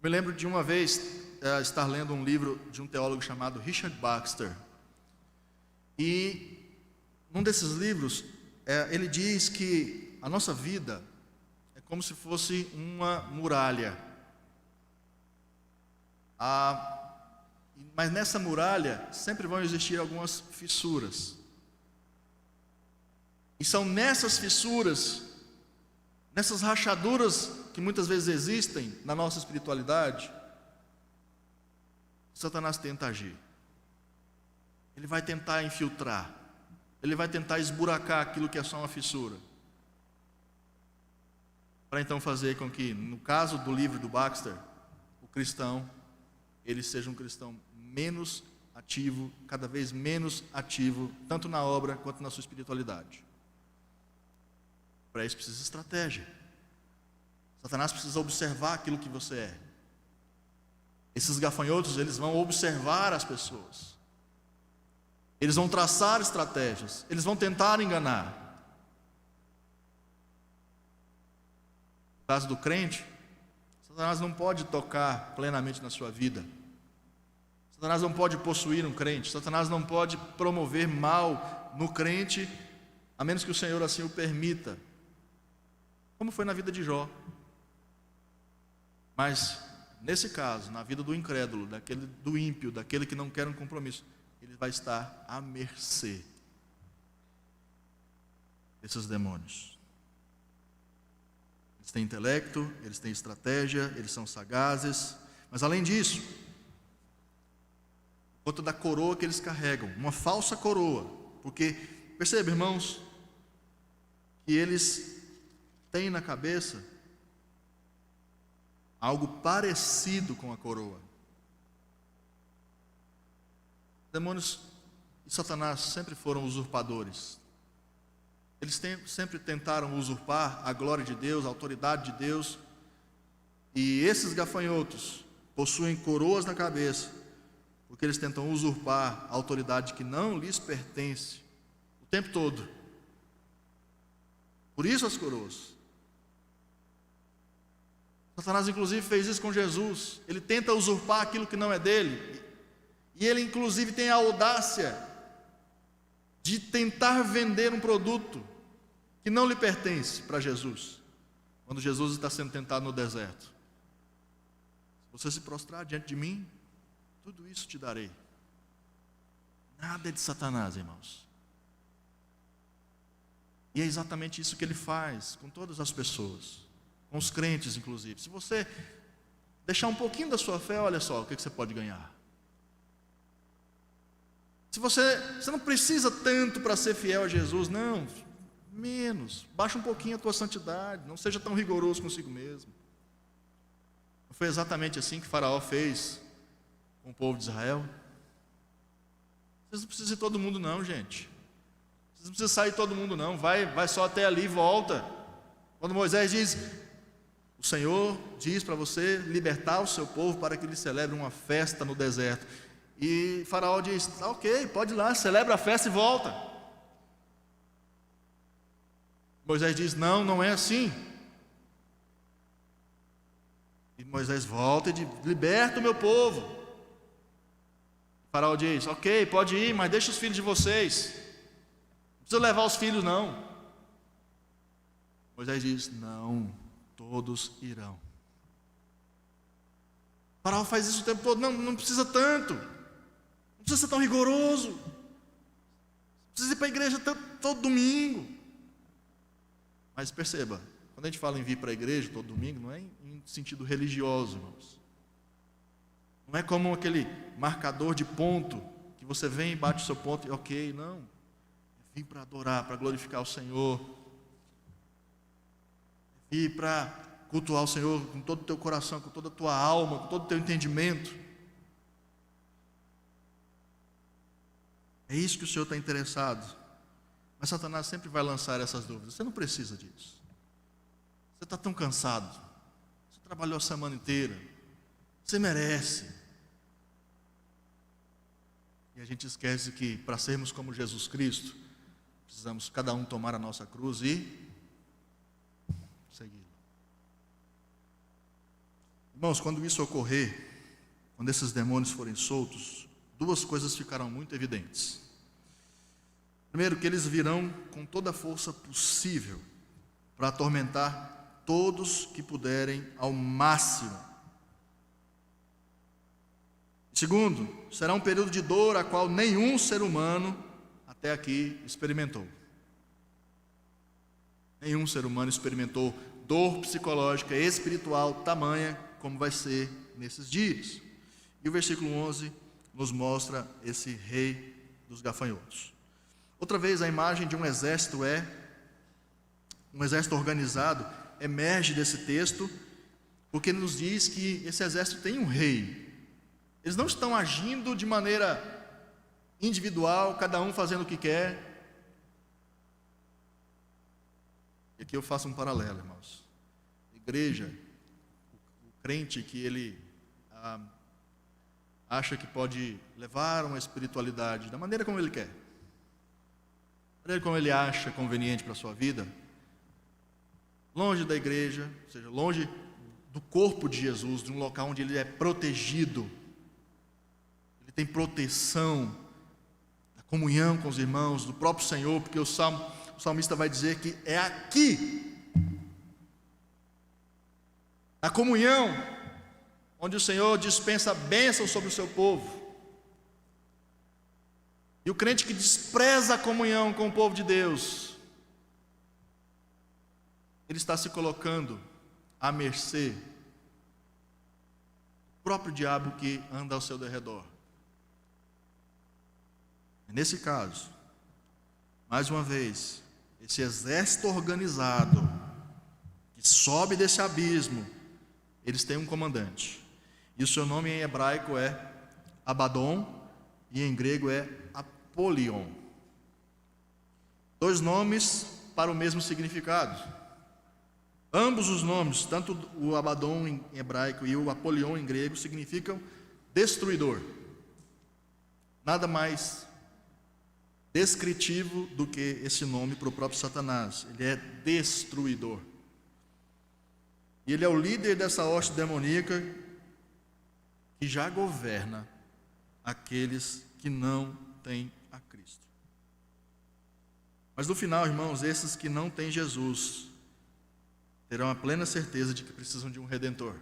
Me lembro de uma vez estar lendo um livro de um teólogo chamado Richard Baxter. E num desses livros, ele diz que a nossa vida é como se fosse uma muralha. Mas nessa muralha sempre vão existir algumas fissuras. E são nessas fissuras, nessas rachaduras que muitas vezes existem na nossa espiritualidade, Satanás tenta agir. Ele vai tentar infiltrar, ele vai tentar esburacar aquilo que é só uma fissura, para então fazer com que, no caso do livro do Baxter, o cristão, ele seja um cristão menos ativo, cada vez menos ativo, tanto na obra quanto na sua espiritualidade. Para isso precisa de estratégia. Satanás precisa observar aquilo que você é. Esses gafanhotos, eles vão observar as pessoas. Eles vão traçar estratégias. Eles vão tentar enganar. No caso do crente, Satanás não pode tocar plenamente na sua vida. Satanás não pode possuir um crente. Satanás não pode promover mal no crente, a menos que o Senhor assim o permita. Como foi na vida de Jó. Mas, nesse caso, na vida do incrédulo, do ímpio, daquele que não quer um compromisso, ele vai estar à mercê desses demônios. Eles têm intelecto, eles têm estratégia, eles são sagazes, mas além disso, conta da coroa que eles carregam, uma falsa coroa, porque, percebe, irmãos, que eles têm na cabeça algo parecido com a coroa. Demônios e Satanás sempre foram usurpadores. Eles sempre tentaram usurpar a glória de Deus, a autoridade de Deus. E esses gafanhotos possuem coroas na cabeça, porque eles tentam usurpar a autoridade que não lhes pertence o tempo todo. Por isso as coroas. Satanás inclusive fez isso com Jesus. Ele tenta usurpar aquilo que não é dele. E ele inclusive tem a audácia de tentar vender um produto que não lhe pertence para Jesus, quando Jesus está sendo tentado no deserto. Se você se prostrar diante de mim, tudo isso te darei. Nada é de Satanás, irmãos. E é exatamente isso que ele faz com todas as pessoas, com os crentes inclusive. Se você deixar um pouquinho da sua fé, olha só o que você pode ganhar. Se você não precisa tanto para ser fiel a Jesus, não, menos, baixa um pouquinho a tua santidade, não seja tão rigoroso consigo mesmo. Não foi exatamente assim que Faraó fez com o povo de Israel? Vocês não precisam ir todo mundo não, gente. Vocês não precisam sair todo mundo não, vai só até ali e volta. Quando Moisés diz, o Senhor diz para você libertar o seu povo para que ele celebre uma festa no deserto. E Faraó diz, ok, pode ir lá, celebra a festa e volta. Moisés diz, não é assim. E Moisés volta e diz, liberta o meu povo. Faraó diz, ok, pode ir, mas deixa os filhos de vocês. Não precisa levar os filhos não. Moisés diz, não, todos irão. Faraó faz isso o tempo todo. Não, não precisa tanto. Não precisa ser tão rigoroso. Não precisa ir para a igreja todo domingo. Mas perceba, quando a gente fala em vir para a igreja todo domingo, não é em sentido religioso, irmãos. Não é como aquele marcador de ponto, que você vem e bate o seu ponto e ok, não. Vim para adorar, para glorificar o Senhor. Vim para cultuar o Senhor com todo o teu coração, com toda a tua alma, com todo o teu entendimento. É isso que o Senhor está interessado. Mas Satanás sempre vai lançar essas dúvidas. Você não precisa disso. Você está tão cansado. Você trabalhou a semana inteira. Você merece. E a gente esquece que para sermos como Jesus Cristo, precisamos cada um tomar a nossa cruz e segui-lo. Irmãos, quando isso ocorrer, quando esses demônios forem soltos, duas coisas ficarão muito evidentes. Primeiro, que eles virão com toda a força possível para atormentar todos que puderem ao máximo. Segundo, será um período de dor a qual nenhum ser humano até aqui experimentou. Nenhum ser humano experimentou dor psicológica e espiritual tamanha como vai ser nesses dias. E o versículo 11 nos mostra esse rei dos gafanhotos. Outra vez, a imagem de um exército organizado emerge desse texto, porque nos diz que esse exército tem um rei. Eles não estão agindo de maneira individual, cada um fazendo o que quer. E aqui eu faço um paralelo, irmãos. Igreja, o crente que ele acha que pode levar uma espiritualidade da maneira como ele quer, como ele acha conveniente para a sua vida, longe da igreja, ou seja, longe do corpo de Jesus, de um local onde ele é protegido, ele tem proteção, da comunhão com os irmãos, do próprio Senhor, porque o salmista vai dizer que é aqui, na comunhão, onde o Senhor dispensa bênção sobre o seu povo. E o crente que despreza a comunhão com o povo de Deus, ele está se colocando à mercê do próprio diabo que anda ao seu derredor. E nesse caso, mais uma vez, esse exército organizado que sobe desse abismo, eles têm um comandante. E o seu nome em hebraico é Abaddon e em grego é Apolion. Dois nomes para o mesmo significado. Ambos os nomes, tanto o Abaddon em hebraico e o Apolion em grego, significam destruidor. Nada mais descritivo do que esse nome para o próprio Satanás. Ele é destruidor. E ele é o líder dessa hoste demoníaca que já governa aqueles que não têm a Cristo. Mas no final, irmãos, esses que não têm Jesus terão a plena certeza de que precisam de um Redentor.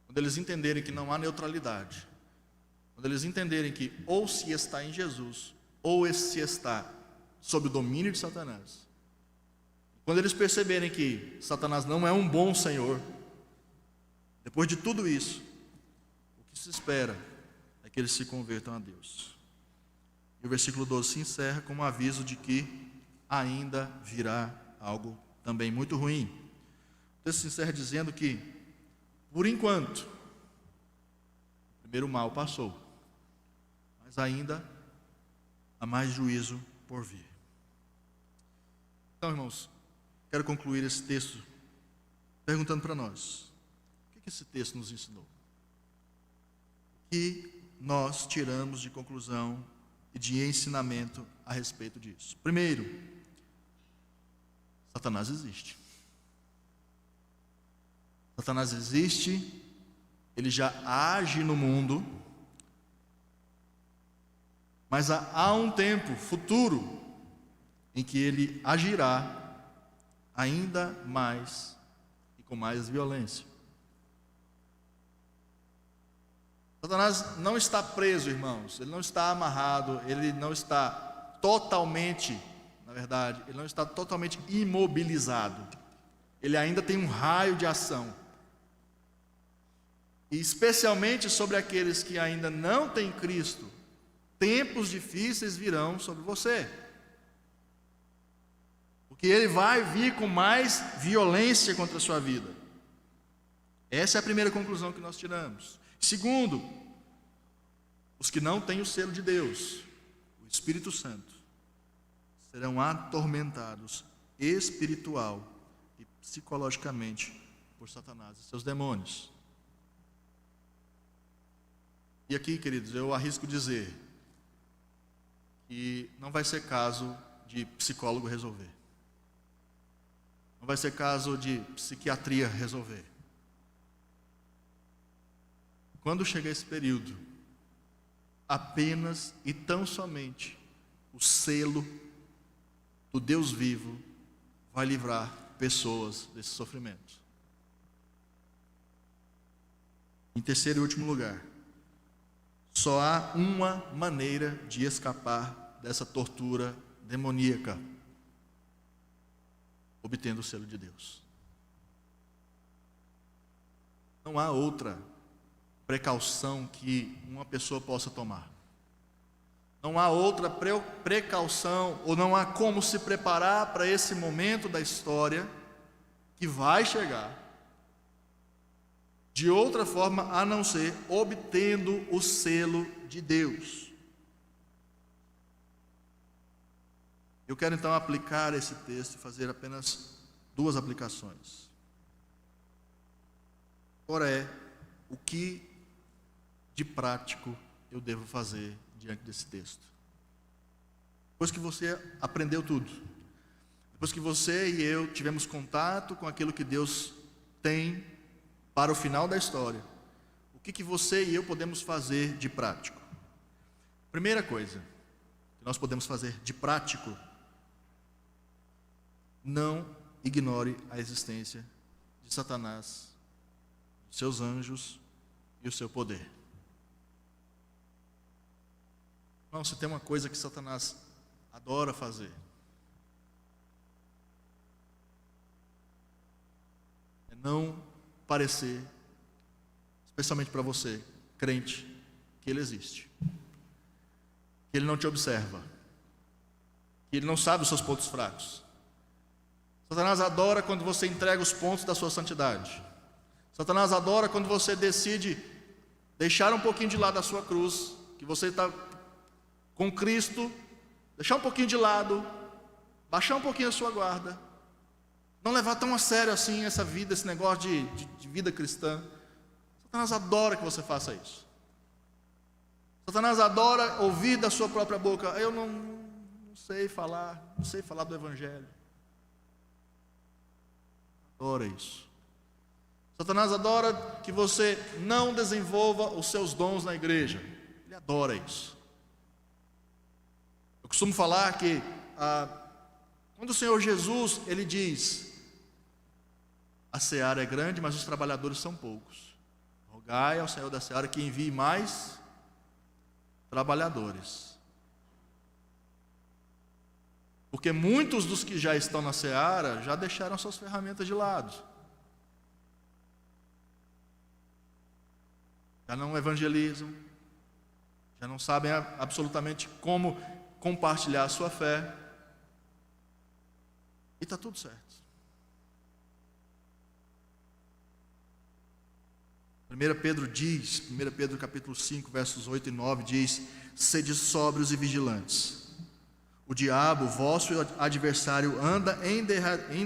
Quando eles entenderem que não há neutralidade, quando eles entenderem que ou se está em Jesus, ou se está sob o domínio de Satanás, quando eles perceberem que Satanás não é um bom Senhor, depois de tudo isso, o que se espera é que eles se convertam a Deus. E o versículo 12 se encerra com um aviso de que ainda virá algo também muito ruim. O texto se encerra dizendo que, por enquanto, o primeiro mal passou, mas ainda há mais juízo por vir. Então, irmãos, quero concluir esse texto perguntando para nós: o que esse texto nos ensinou? O que nós tiramos de conclusão e de ensinamento a respeito disso? Primeiro, Satanás existe. Satanás existe, ele já age no mundo, mas há um tempo futuro em que ele agirá ainda mais e com mais violência. Satanás não está preso, irmãos, ele não está amarrado, ele não está totalmente, na verdade, ele não está totalmente imobilizado. Ele ainda tem um raio de ação. E especialmente sobre aqueles que ainda não têm Cristo, tempos difíceis virão sobre você. Porque ele vai vir com mais violência contra a sua vida. Essa é a primeira conclusão que nós tiramos. Segundo, os que não têm o selo de Deus, o Espírito Santo, serão atormentados espiritual e psicologicamente por Satanás e seus demônios. E aqui, queridos, eu arrisco dizer que não vai ser caso de psicólogo resolver. Não vai ser caso de psiquiatria resolver. Quando chegar esse período, apenas e tão somente o selo do Deus vivo vai livrar pessoas desse sofrimento. Em terceiro e último lugar, só há uma maneira de escapar dessa tortura demoníaca: obtendo o selo de Deus. Não há outra precaução que uma pessoa possa tomar. Não há outra precaução, ou não há como se preparar para esse momento da história que vai chegar, de outra forma a não ser obtendo o selo de Deus. Eu quero então aplicar esse texto e fazer apenas duas aplicações. Ora o que de prático eu devo fazer diante desse texto? Depois que você aprendeu tudo, depois que você e eu tivemos contato com aquilo que Deus tem para o final da história, o que você e eu podemos fazer de prático? Primeira coisa que nós podemos fazer de prático: não ignore a existência de Satanás, de seus anjos e o seu poder. Não, se tem uma coisa que Satanás adora fazer, é não parecer, especialmente para você, crente, que ele existe, que ele não te observa, que ele não sabe os seus pontos fracos. Satanás adora quando você entrega os pontos da sua santidade. Satanás adora quando você decide deixar um pouquinho de lado a sua cruz, que você está com Cristo, deixar um pouquinho de lado, baixar um pouquinho a sua guarda, não levar tão a sério assim essa vida, esse negócio de vida cristã. Satanás adora que você faça isso. Satanás adora ouvir da sua própria boca: eu não sei falar do Evangelho. Adora isso. Satanás adora que você não desenvolva os seus dons na igreja. Ele adora isso. Eu costumo falar que quando o Senhor Jesus, ele diz: a seara é grande, mas os trabalhadores são poucos. Rogai ao Senhor da seara que envie mais trabalhadores. Porque muitos dos que já estão na seara já deixaram suas ferramentas de lado. Já não evangelizam, já não sabem absolutamente como compartilhar a sua fé. E está tudo certo. 1 Pedro capítulo 5, versos 8 e 9 diz: sede sóbrios e vigilantes. O diabo, vosso adversário, anda em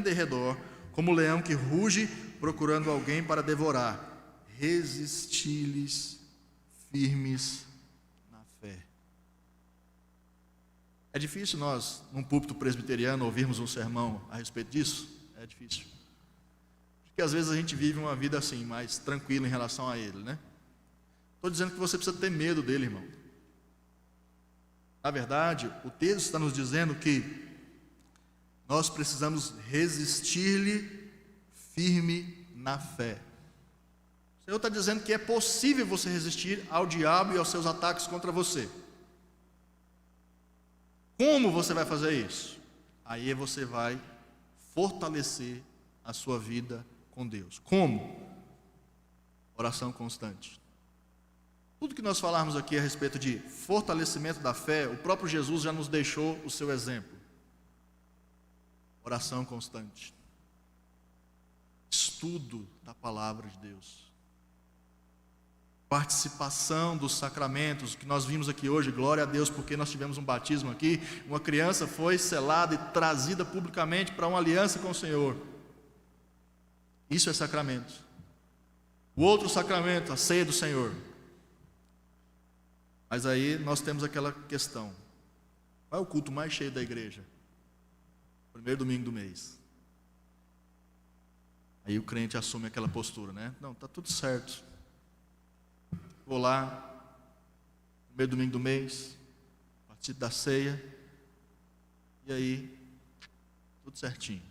derredor, como leão que ruge, procurando alguém para devorar. Resisti-lhes firmes na fé. É difícil nós, num púlpito presbiteriano, ouvirmos um sermão a respeito disso? É difícil. Porque às vezes a gente vive uma vida assim, mais tranquila em relação a ele, né? Estou dizendo que você precisa ter medo dele, irmão. Na verdade, o texto está nos dizendo que nós precisamos resistir-lhe firme na fé. Senhor está dizendo que é possível você resistir ao diabo e aos seus ataques contra você. Como você vai fazer isso? Aí você vai fortalecer a sua vida com Deus. Como? Oração constante. Tudo que nós falarmos aqui a respeito de fortalecimento da fé, o próprio Jesus já nos deixou o seu exemplo. Oração constante. Estudo da palavra de Deus. Participação dos sacramentos, que nós vimos aqui hoje, glória a Deus, porque nós tivemos um batismo aqui, uma criança foi selada e trazida publicamente para uma aliança com o Senhor. Isso é sacramento. O outro sacramento, a ceia do Senhor. Mas aí nós temos aquela questão: qual é o culto mais cheio da igreja? Primeiro domingo do mês. Aí o crente assume aquela postura, né? Não, está tudo certo. Vou lá, primeiro domingo do mês, participo da ceia, e aí, tudo certinho.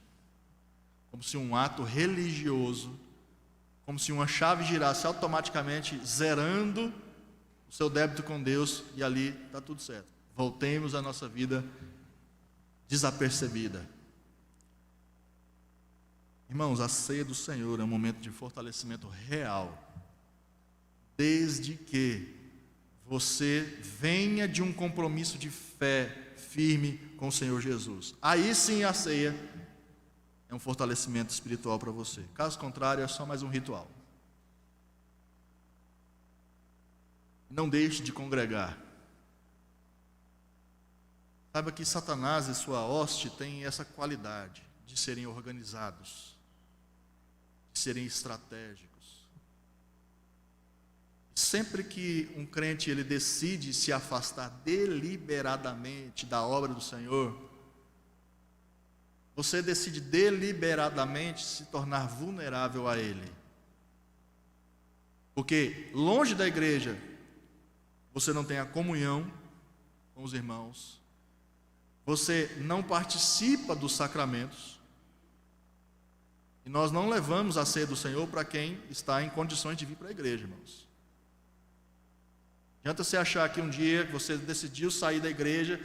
Como se um ato religioso, como se uma chave girasse automaticamente, zerando o seu débito com Deus, e ali está tudo certo. Voltemos à nossa vida desapercebida. Irmãos, a ceia do Senhor é um momento de fortalecimento real, desde que você venha de um compromisso de fé firme com o Senhor Jesus. Aí sim a ceia é um fortalecimento espiritual para você. Caso contrário, é só mais um ritual. Não deixe de congregar. Saiba que Satanás e sua hoste têm essa qualidade de serem organizados, de serem estratégicos. Sempre que um crente ele decide se afastar deliberadamente da obra do Senhor, você decide deliberadamente se tornar vulnerável a Ele. Porque longe da igreja, você não tem a comunhão com os irmãos, você não participa dos sacramentos, e nós não levamos a ceia do Senhor para quem está em condições de vir para a igreja, irmãos. Adianta você achar que um dia que você decidiu sair da igreja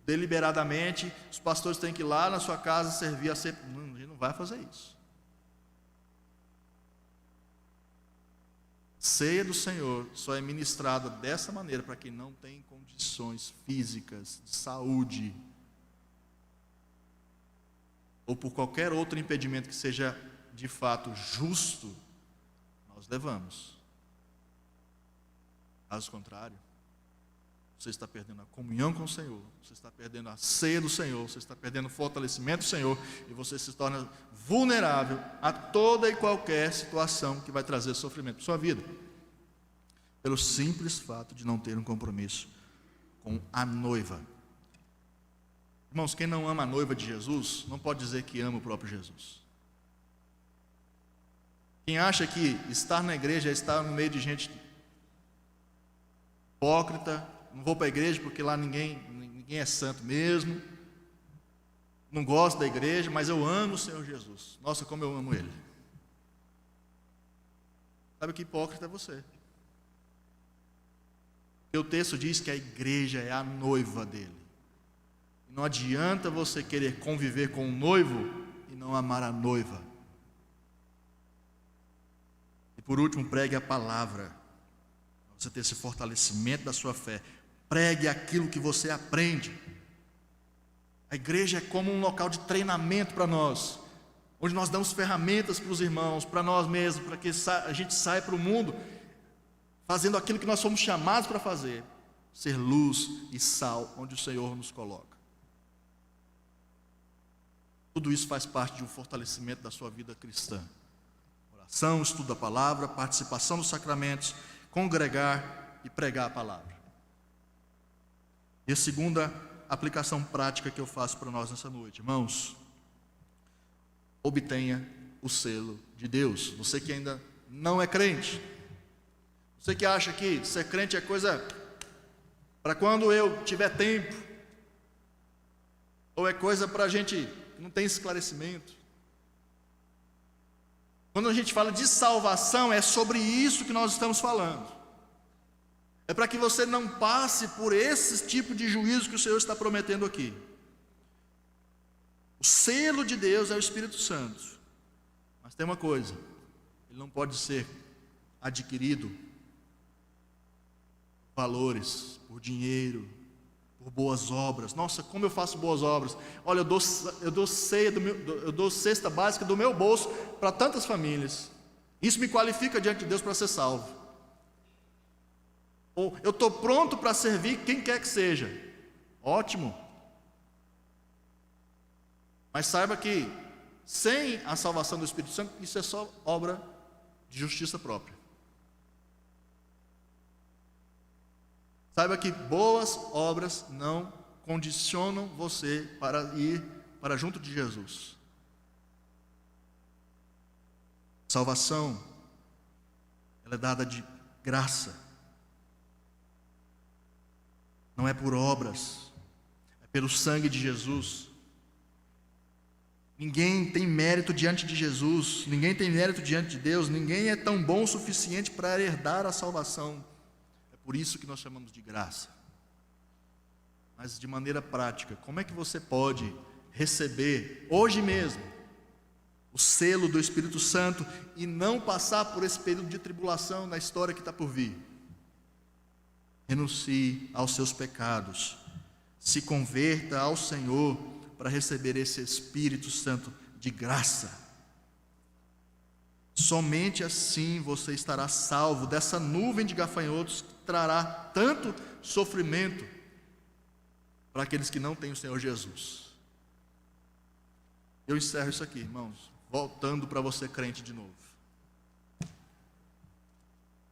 deliberadamente, os pastores têm que ir lá na sua casa servir a ceia. Não, a gente não vai fazer isso. Ceia do Senhor só é ministrada dessa maneira para quem não tem condições físicas, de saúde, ou por qualquer outro impedimento que seja de fato justo, nós levamos. Caso contrário, você está perdendo a comunhão com o Senhor, você está perdendo a ceia do Senhor, você está perdendo o fortalecimento do Senhor, e você se torna vulnerável a toda e qualquer situação que vai trazer sofrimento para a sua vida, pelo simples fato de não ter um compromisso com a noiva. Irmãos, quem não ama a noiva de Jesus, não pode dizer que ama o próprio Jesus. Quem acha que estar na igreja é estar no meio de gente hipócrita, não vou para a igreja porque lá ninguém é santo mesmo, não gosto da igreja, mas eu amo o Senhor Jesus. Nossa, como eu amo Ele. Sabe que hipócrita é você? Porque o texto diz que a igreja é a noiva dele. E não adianta você querer conviver com o noivo e não amar a noiva. E por último, pregue a palavra. Você ter esse fortalecimento da sua fé. Pregue aquilo que você aprende. A igreja é como um local de treinamento para nós, onde nós damos ferramentas para os irmãos, para nós mesmos, para que a gente saia para o mundo fazendo aquilo que nós somos chamados para fazer, ser luz e sal onde o Senhor nos coloca. Tudo isso faz parte de um fortalecimento da sua vida cristã. Oração, estudo da palavra, participação nos sacramentos, congregar e pregar a palavra. E a segunda aplicação prática que eu faço para nós nessa noite, irmãos, obtenha o selo de Deus. Você que ainda não é crente, você que acha que ser crente é coisa para quando eu tiver tempo, ou é coisa para a gente que não tem esclarecimento. Quando a gente fala de salvação, é sobre isso que nós estamos falando. É para que você não passe por esse tipo de juízo que o Senhor está prometendo aqui. O selo de Deus é o Espírito Santo. Mas tem uma coisa, ele não pode ser adquirido por valores, por dinheiro, por boas obras. Nossa, como eu faço boas obras? Olha, eu dou cesta básica do meu bolso para tantas famílias. Isso me qualifica diante de Deus para ser salvo. Ou eu estou pronto para servir quem quer que seja. Ótimo. Mas saiba que sem a salvação do Espírito Santo, isso é só obra de justiça própria. Saiba que boas obras não condicionam você para ir para junto de Jesus. Salvação, ela é dada de graça. Não é por obras, é pelo sangue de Jesus. Ninguém tem mérito diante de Jesus, ninguém tem mérito diante de Deus, ninguém é tão bom o suficiente para herdar a salvação. É por isso que nós chamamos de graça. Mas de maneira prática, como é que você pode receber hoje mesmo o selo do Espírito Santo e não passar por esse período de tribulação na história que está por vir? Renuncie aos seus pecados, se converta ao Senhor para receber esse Espírito Santo de graça. Somente assim você estará salvo dessa nuvem de gafanhotos que trará tanto sofrimento para aqueles que não têm o Senhor Jesus. Eu encerro isso aqui, irmãos, voltando para você crente de novo.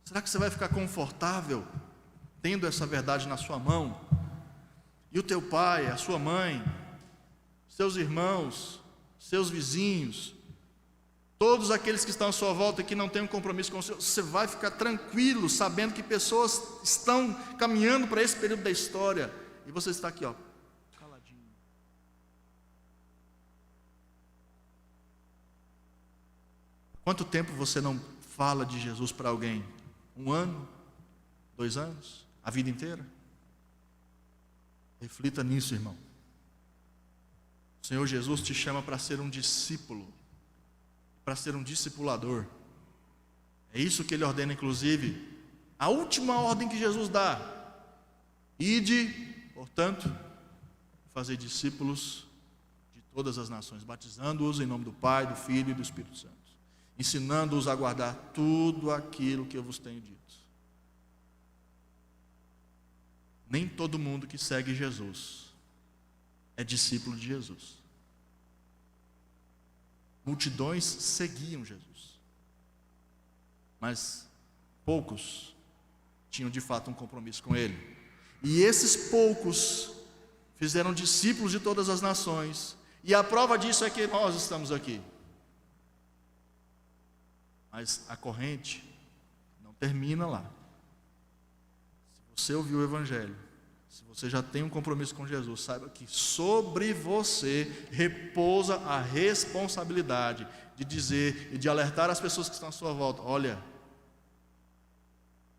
Será que você vai ficar confortável tendo essa verdade na sua mão? E o teu pai, a sua mãe, seus irmãos, seus vizinhos, todos aqueles que estão à sua volta e que não têm um compromisso com o Senhor, você vai ficar tranquilo, sabendo que pessoas estão caminhando para esse período da história, e você está aqui, ó, caladinho. Quanto tempo você não fala de Jesus para alguém? 1 ano? 2 anos? A vida inteira? Reflita nisso, irmão. O Senhor Jesus te chama para ser um discípulo, para ser um discipulador. É isso que Ele ordena, inclusive, a última ordem que Jesus dá: ide, portanto, fazer discípulos de todas as nações, batizando-os em nome do Pai, do Filho e do Espírito Santo, ensinando-os a guardar tudo aquilo que eu vos tenho dito. Nem todo mundo que segue Jesus é discípulo de Jesus. Multidões seguiam Jesus, mas poucos tinham de fato um compromisso com Ele. E esses poucos fizeram discípulos de todas as nações, e a prova disso é que nós estamos aqui. Mas a corrente não termina lá. Se você ouviu o Evangelho, se você já tem um compromisso com Jesus, saiba que sobre você repousa a responsabilidade de dizer e de alertar as pessoas que estão à sua volta: olha,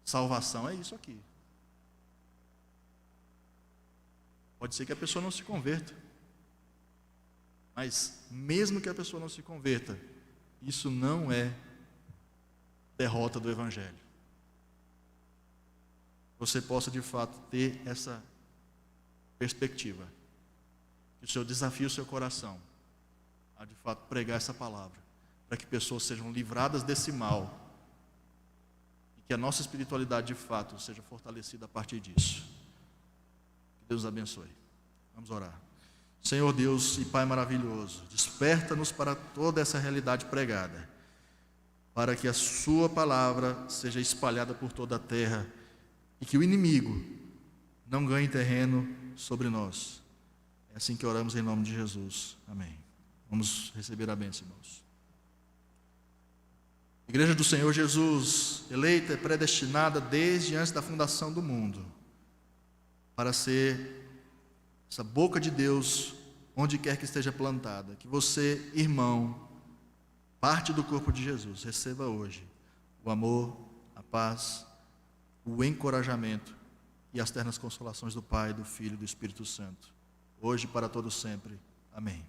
salvação é isso aqui. Pode ser que a pessoa não se converta, mas mesmo que a pessoa não se converta, isso não é derrota do Evangelho. Você possa de fato ter essa perspectiva, que o Senhor desafie o seu coração a de fato pregar essa palavra, para que pessoas sejam livradas desse mal, e que a nossa espiritualidade de fato seja fortalecida a partir disso. Que Deus abençoe. Vamos orar. Senhor Deus e Pai maravilhoso, desperta-nos para toda essa realidade pregada, para que a sua palavra seja espalhada por toda a terra, e que o inimigo não ganhe terreno sobre nós. É assim que oramos em nome de Jesus. Amém. Vamos receber a bênção, irmãos. Igreja do Senhor Jesus, eleita e predestinada desde antes da fundação do mundo, para ser essa boca de Deus onde quer que esteja plantada. Que você, irmão, parte do corpo de Jesus, receba hoje o amor, a paz, o encorajamento e as ternas consolações do Pai, do Filho e do Espírito Santo, hoje e para todo sempre. Amém.